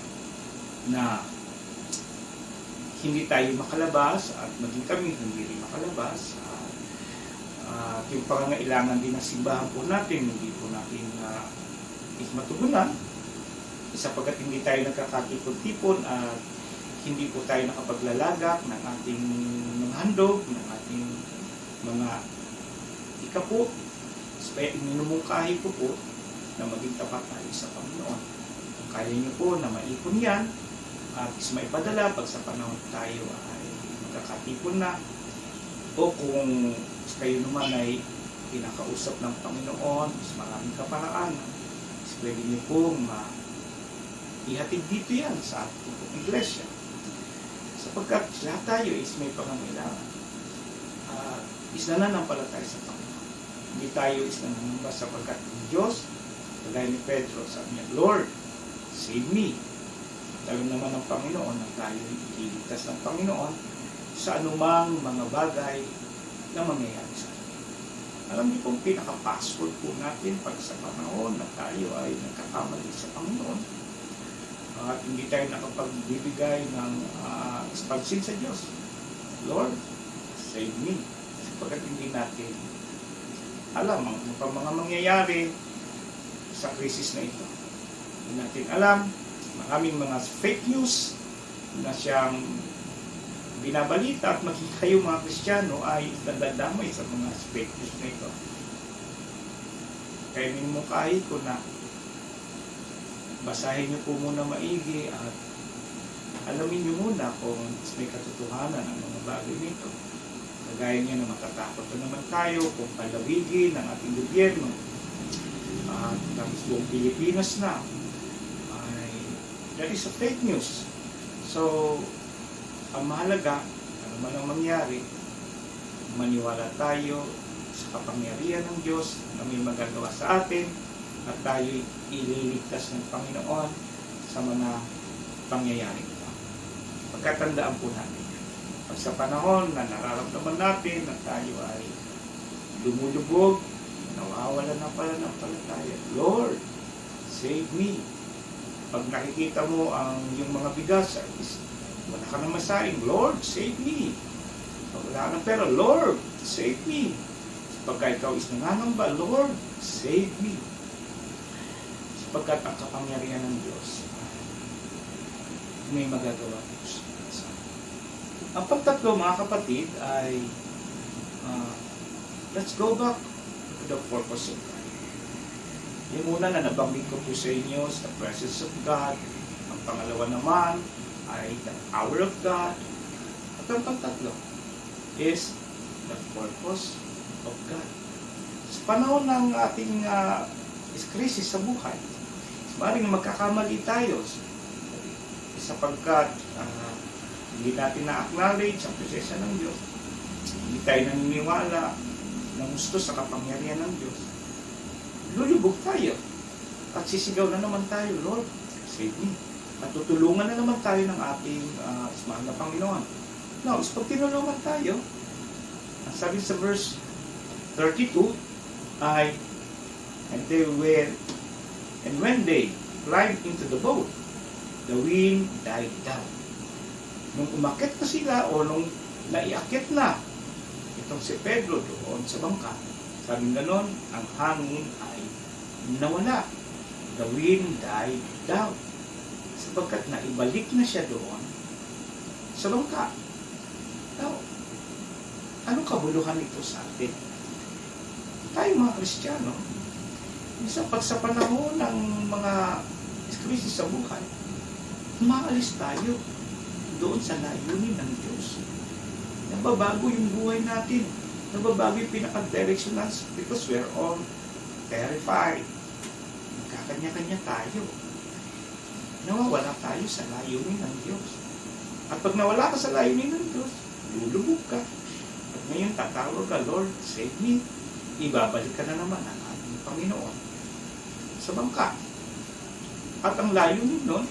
na hindi tayo makalabas at maging kami hindi rin makalabas at yung pangangailangan din ng simbahan po natin hindi po natin matugunan sapagkat hindi tayo nagkakatipon-tipon at hindi po tayo nakapaglalagak ng ating mga handog, ng ating mga ikapo. Kaya iminumungkahi ko po na maging tapat tayo sa Panginoon. Kung kaya niyo po na maipon yan at is maipadala pag sa panahon tayo ay magkakatipon na o kung kayo naman ay pinakausap ng Panginoon is maraming kaparaanan is pwede niyo pong ihatid dito yan sa ating iglesia sapagkat lahat tayo is may pangangailangan is nananampalataya sa Panginoon. Hindi tayo is nananamba sapagkat ang Diyos, kagaya ni Pedro, sabi niya, Lord, save me. Alam naman ng Panginoon na tayo iligtas ng Panginoon sa anumang mga bagay na mangyayari sa atin. Alam niyo pong pinaka-password po natin pag sa panahon na tayo ay nagkakamali sa Panginoon at hindi tayo nakapagbibigay ng expansion sa Diyos. Lord, save me. Sapagkat hindi natin alam ang mga mangyayari sa krisis na ito. Hindi natin alam, maraming mga fake news na siyang binabalita at maging kayo mga Kristiyano ay nadadamay sa mga fake news na ito. Kaya minumungkahi ko na basahin niyo po muna maigi at alamin niyo muna kung may katotohanan ang mga bagay nito. Kagaya niya na matatakot na naman tayo kung palawigin ng ating gobyerno at tapos buong Pilipinas na ay that is a fake news. So ang mahalaga ano man ang mangyari, maniwala tayo sa kapangyarihan ng Diyos na may magagawa sa atin at tayo ililigtas ng Panginoon sa mga pangyayari ito. Pagkatandaan po natin sa panahon na nararamdaman natin na tayo ay lumulubog, nawawala na pala ng palataya. Lord, save me. Pag nakikita mo ang yung mga bigas, wala ka nang masaing, Lord, save me. Pag wala ka ng pera, Lord, save me. Pagka ikaw is nangangamba, Lord, save me. Sapagkat ang kapangyarihan ng Diyos may magagawa po siya. Ang pagtatlo mga kapatid ay let's go back to the purpose of God. Yung una na nabanggit ko po sa inyo is the presence of God. Ang pangalawa naman ay the power of God. At ang pagtatlo is the purpose of God. Sa panahon ng ating krisis sa buhay, maaaring magkakamali tayo sapagkat hindi natin na-acknowledge ang presensya ng Diyos. Hindi tayo naniniwala ng gusto sa kapangyarihan ng Diyos. Lulubog tayo. At sisigaw na naman tayo, Lord, save me. At tutulungan na naman tayo ng ating mahal na Panginoon. Now, pag tinulungan tayo, ang sabi sa verse 32 ay, and when they climbed into the boat, the wind died down. Nung umakyat na sila o nung naiakyat na itong si Pedro doon sa bangka, sabi ganon, ang hangin ay nawala. The wind died down. Sapagkat naibalik na siya doon sa bangka. Now, anong kabuluhan ito sa atin? Tayo mga Kristiyano, pag sa panahon ng mga krisis sa buhay, umaalis tayo doon sa layunin ng Diyos. Nababago yung buhay natin. Nababago yung pinaka-direction natin because we're all terrified. kanya-kanya tayo. Nawawala tayo sa layunin ng Diyos. At pag nawala ka sa layunin ng Diyos, lulubog ka. At ngayon tatawag ka, Lord, save me. Ibabalik ka na naman ang ating Panginoon sa bangka. At ang layunin nun,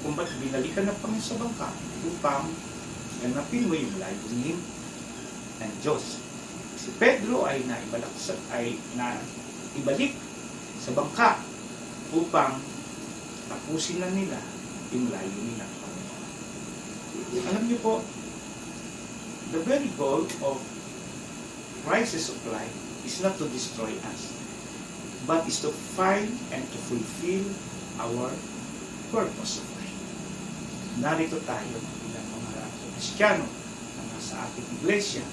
kung ba't binalikan ng Panginoon sa bangka, upang ganapin mo yung layunin ng Diyos. Si Pedro ay naibalik sa bangka upang tapusin na nila yung layunin ng Panginoon. Alam niyo po, the very goal of crisis of life is not to destroy us, but is to find and to fulfill our purpose of life. Narito tayo bilang mga Kristiyano na nasa ating iglesia,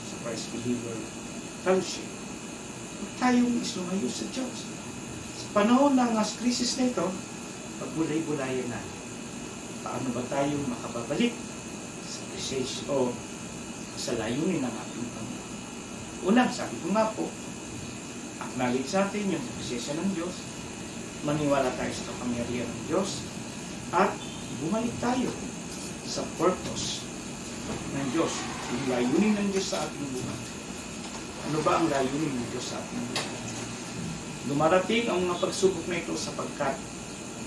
sa Christ Believer Fellowship. Huwag tayong isumayo sa Diyos. Sa panahon ng krisis na ito, pagbulay-bulayan natin. Paano ba tayong makababalik sa presensya o sa layunin ng ating Panginoon? Unang, sabi ko nga po, acknowledge natin yung presensya ng Diyos, maniwala tayo sa kapangyarihan ng Diyos, at bumalik tayo sa purpose ng Diyos, yung layunin ng Diyos sa ating buhay. Ano ba ang layunin ng Diyos sa ating buhay? Dumarating ang mga pagsubok na ito sapagkat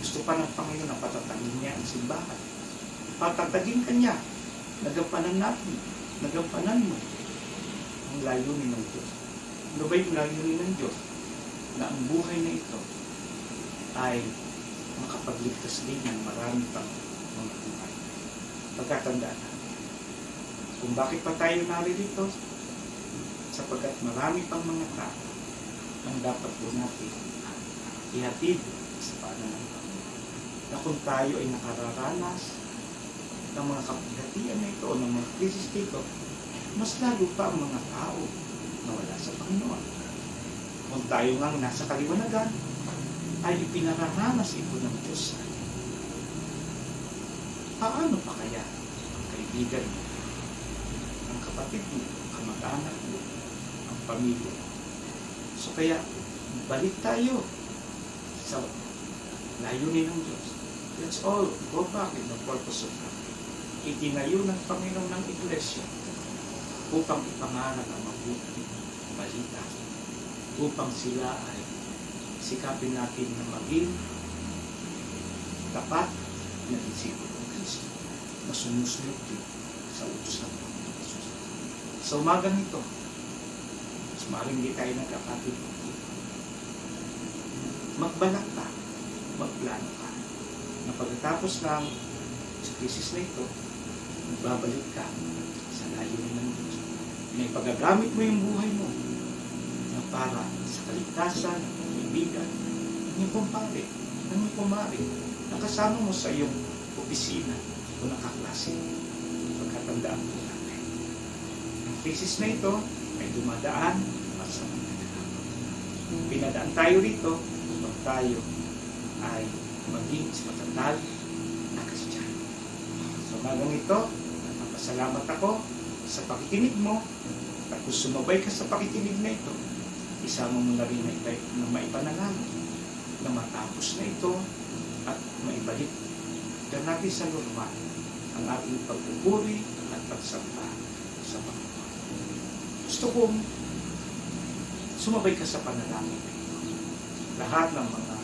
gusto pa ng Panginoon na patatagin niya ang simbahan. Patatagin ka niya. Nagampanan natin. Nagampanan mo ang layunin ng Diyos. Ano ba yung layunin ng Diyos? Na ang buhay na ito ay makapagligtas din ng marami pang mga buhay. Pagkatandaan natin. Kung bakit pa tayo naririto? Sapagkat marami pang mga tao ang dapat po natin ihatid sa paanan ng Panginoon. Na kung tayo ay nakararanas ng mga kapighatian na ito o ng mga krisis dito, mas lalo pa ang mga tao na wala sa Panginoon. Kung tayo ngang nasa kaliwanagan, ay ipinararanas ito ng Diyos sa atin. Paano pa kaya ang kaibigan mo, ang kapatid mo, ang kamag-anak mo, ang pamilya mo? So kaya, balik tayo sa layunin ng Diyos. Let's all go back in the purpose of God. Itinayo ng Panginoon ng Iglesia upang ipangaral ang mabuting balita, upang sila ay sikapin natin na maging tapat na disipulo ng Kristo na sumusunod din sa utos ng Panginoon Jesus. Sa umagang ito, maring hindi tayo nagkakatid. Magbalak ka, magplano ka, na pagkatapos ng krisis na ito, magbabalik ka sa layunin ng Diyos. Na ipagagamit mo yung buhay mo na para sa kaligtasan ng kaibigan, ng iyong kumpare, ng iyong kumare, na kasama mo sa iyong opisina o nakaklase. Pagkatandaan mo natin. Ang krisis na ito ay dumadaan para sa mga nagkakapag. Pinadaan tayo rito upang tayo ay maging matatag na Kristiyano. So magang ito, nagpapasalamat ako sa pakikinig mo at kung sumabay ka sa pakikinig na ito, isama mo na rin na maipanalangin na matapos na ito at maibalik ka natin sa normal ang ating pagpupuri at pagsamba sa Panginoon. Gusto kong sumabay ka sa panalangin. Lahat ng mga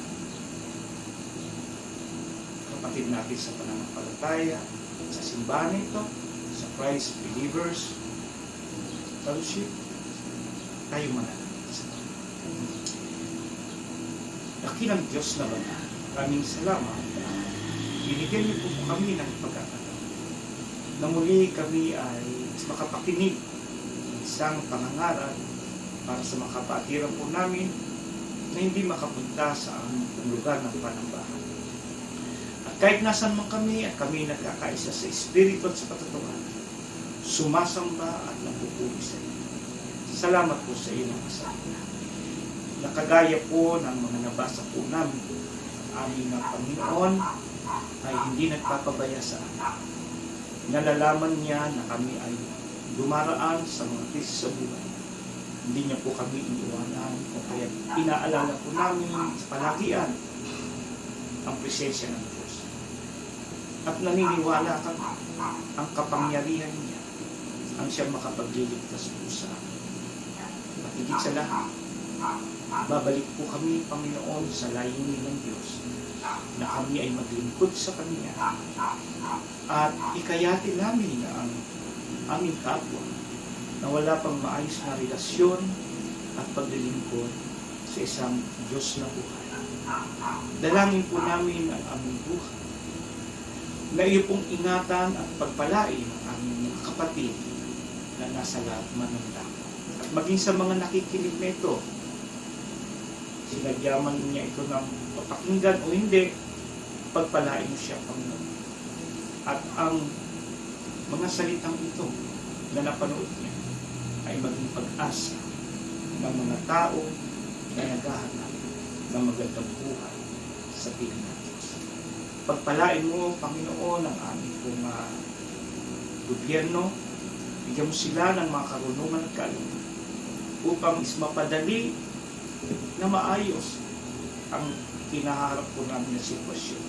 kapatid natin sa pananampalataya, sa simbahan ito, sa Christ Believers Fellowship, tayo manalangin sa Panginoon. Dakilang Diyos na banal, maraming salamat. Binigyan niyo po kami ng pagkakataon na muli kami ay makapakinig ng isang pangangaral para sa makapatiran po namin na hindi makapunta sa lugar ng panambahan. At kahit nasan man kami at kami nagkakaisa sa Espiritu at sa katotohanan, sumasamba at napupuri sa iyo. Salamat po sa iyo mga salita. Nakagaya po ng mga nabasa po namin, ang aming ng Panginoon ay hindi nagpapabaya sa amin. Nalalaman niya na kami ay dumaraan sa mga krisis sa buhay. Hindi niya po kami iniwanan o kaya inaalala po namin sa palagian ang presensya ng Diyos. At naniniwala kami ang kapangyarihan niya ang siyang makapagliligtas po sa amin. At higit sa lahat, babalik po kami, Panginoon, sa layunin ng Diyos na kami ay maglingkod sa Kanya at ikayati namin ang aming kapwa na wala pang maayos na relasyon at paglilingkod sa isang Diyos na buhay. Dalangin po namin ang aming buhay na iyo pong ingatan at pagpalain ang aming mga kapatid na nasa lahat man ng dako. At maging sa mga nakikinig na ito, sinagyaman niya ito ng papakinggan o hindi, pagpalain mo siya, Panginoon. At ang mga salitang ito na napanood niya ay maging pag-asa ng mga tao na naghahanap ng magandang buhay sa piling ng Diyos. Pagpalain mo, Panginoon, ang aming pong gobyerno. Bigyan mo sila ng mga karunungan at kaalaman upang is mapadali na maayos ang kinaharap po namin na sitwasyon.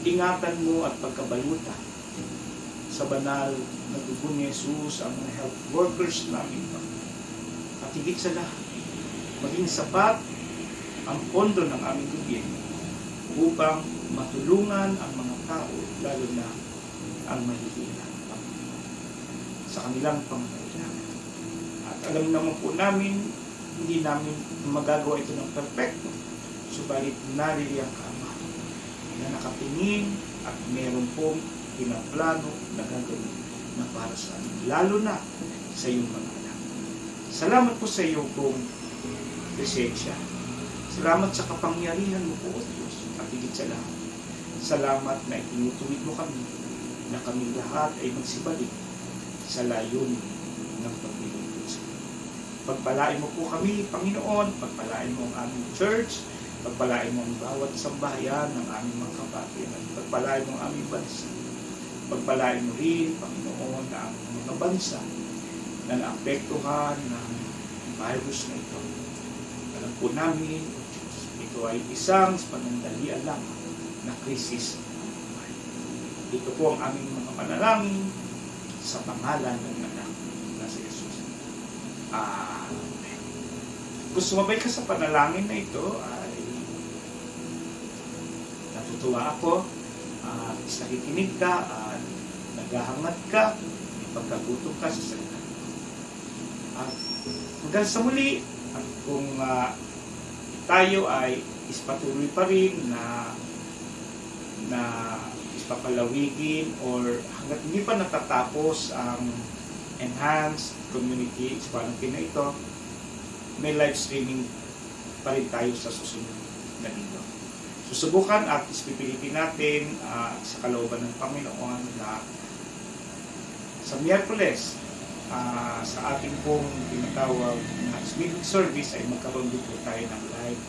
Ingatan mo at pagkabalutan sa banal na dugo ni Jesus ang mga health workers namin. At higit sa lahat, maging sapat ang pondo ng aming gobyerno upang matulungan ang mga tao, lalo na ang mahihirap sa kanilang pangangailangan. At alam naman po namin, hindi namin magagawa ito ng perfecto. Subalit naririyan ka, Ama, na nakatingin at meron pong pinaplano na gagawin na para sa amin, lalo na sa iyong mga anak. Salamat po sa iyong pong presensya. Salamat sa kapangyarihan mo po, O Diyos. At higit sa lahat, salamat na itinutuwid mo kami na kami lahat ay magsibalik sa layunin ng paglilingkod sa iyo. Pagpalain mo po kami, Panginoon, pagpalain mo ang aming church, pagpalain mo ang bawat sambahayan ng aming mga kapatiran, pagpalain mo ang aming bansa, pagpalain mo rin, Panginoon, na ang mga bansa na naapektuhan ng virus na ito. Alam po namin, O Diyos, ito ay isang panandalian lang na krisis ng buhay. Ito po ang aming mga panalangin sa pangalan ng anak na si Jesus. Amen. Kung sumabay ka sa panalangin na ito, ay natutuwa ako at nakikinig ka at naghahangad ka, may pagkagutom ka sa salita. At hanggang sa muli, at kung tayo ay ispatuloy pa rin na papalawigin or hanggat hindi pa natatapos ang enhanced community quarantine na ito, may live streaming pa rin tayo sa susunod na linggo. Susubukan at ispipilitin natin sa kalooban ng Panginoon na sa Miyerkules sa ating pong tinatawag na evening service ay magkaroon din po tayo ng live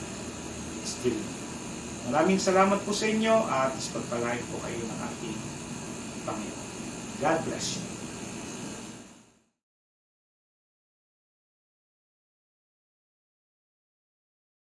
streaming. Maraming salamat po sa inyo at pagpalain po kayo ng ating Panginoon. God bless you.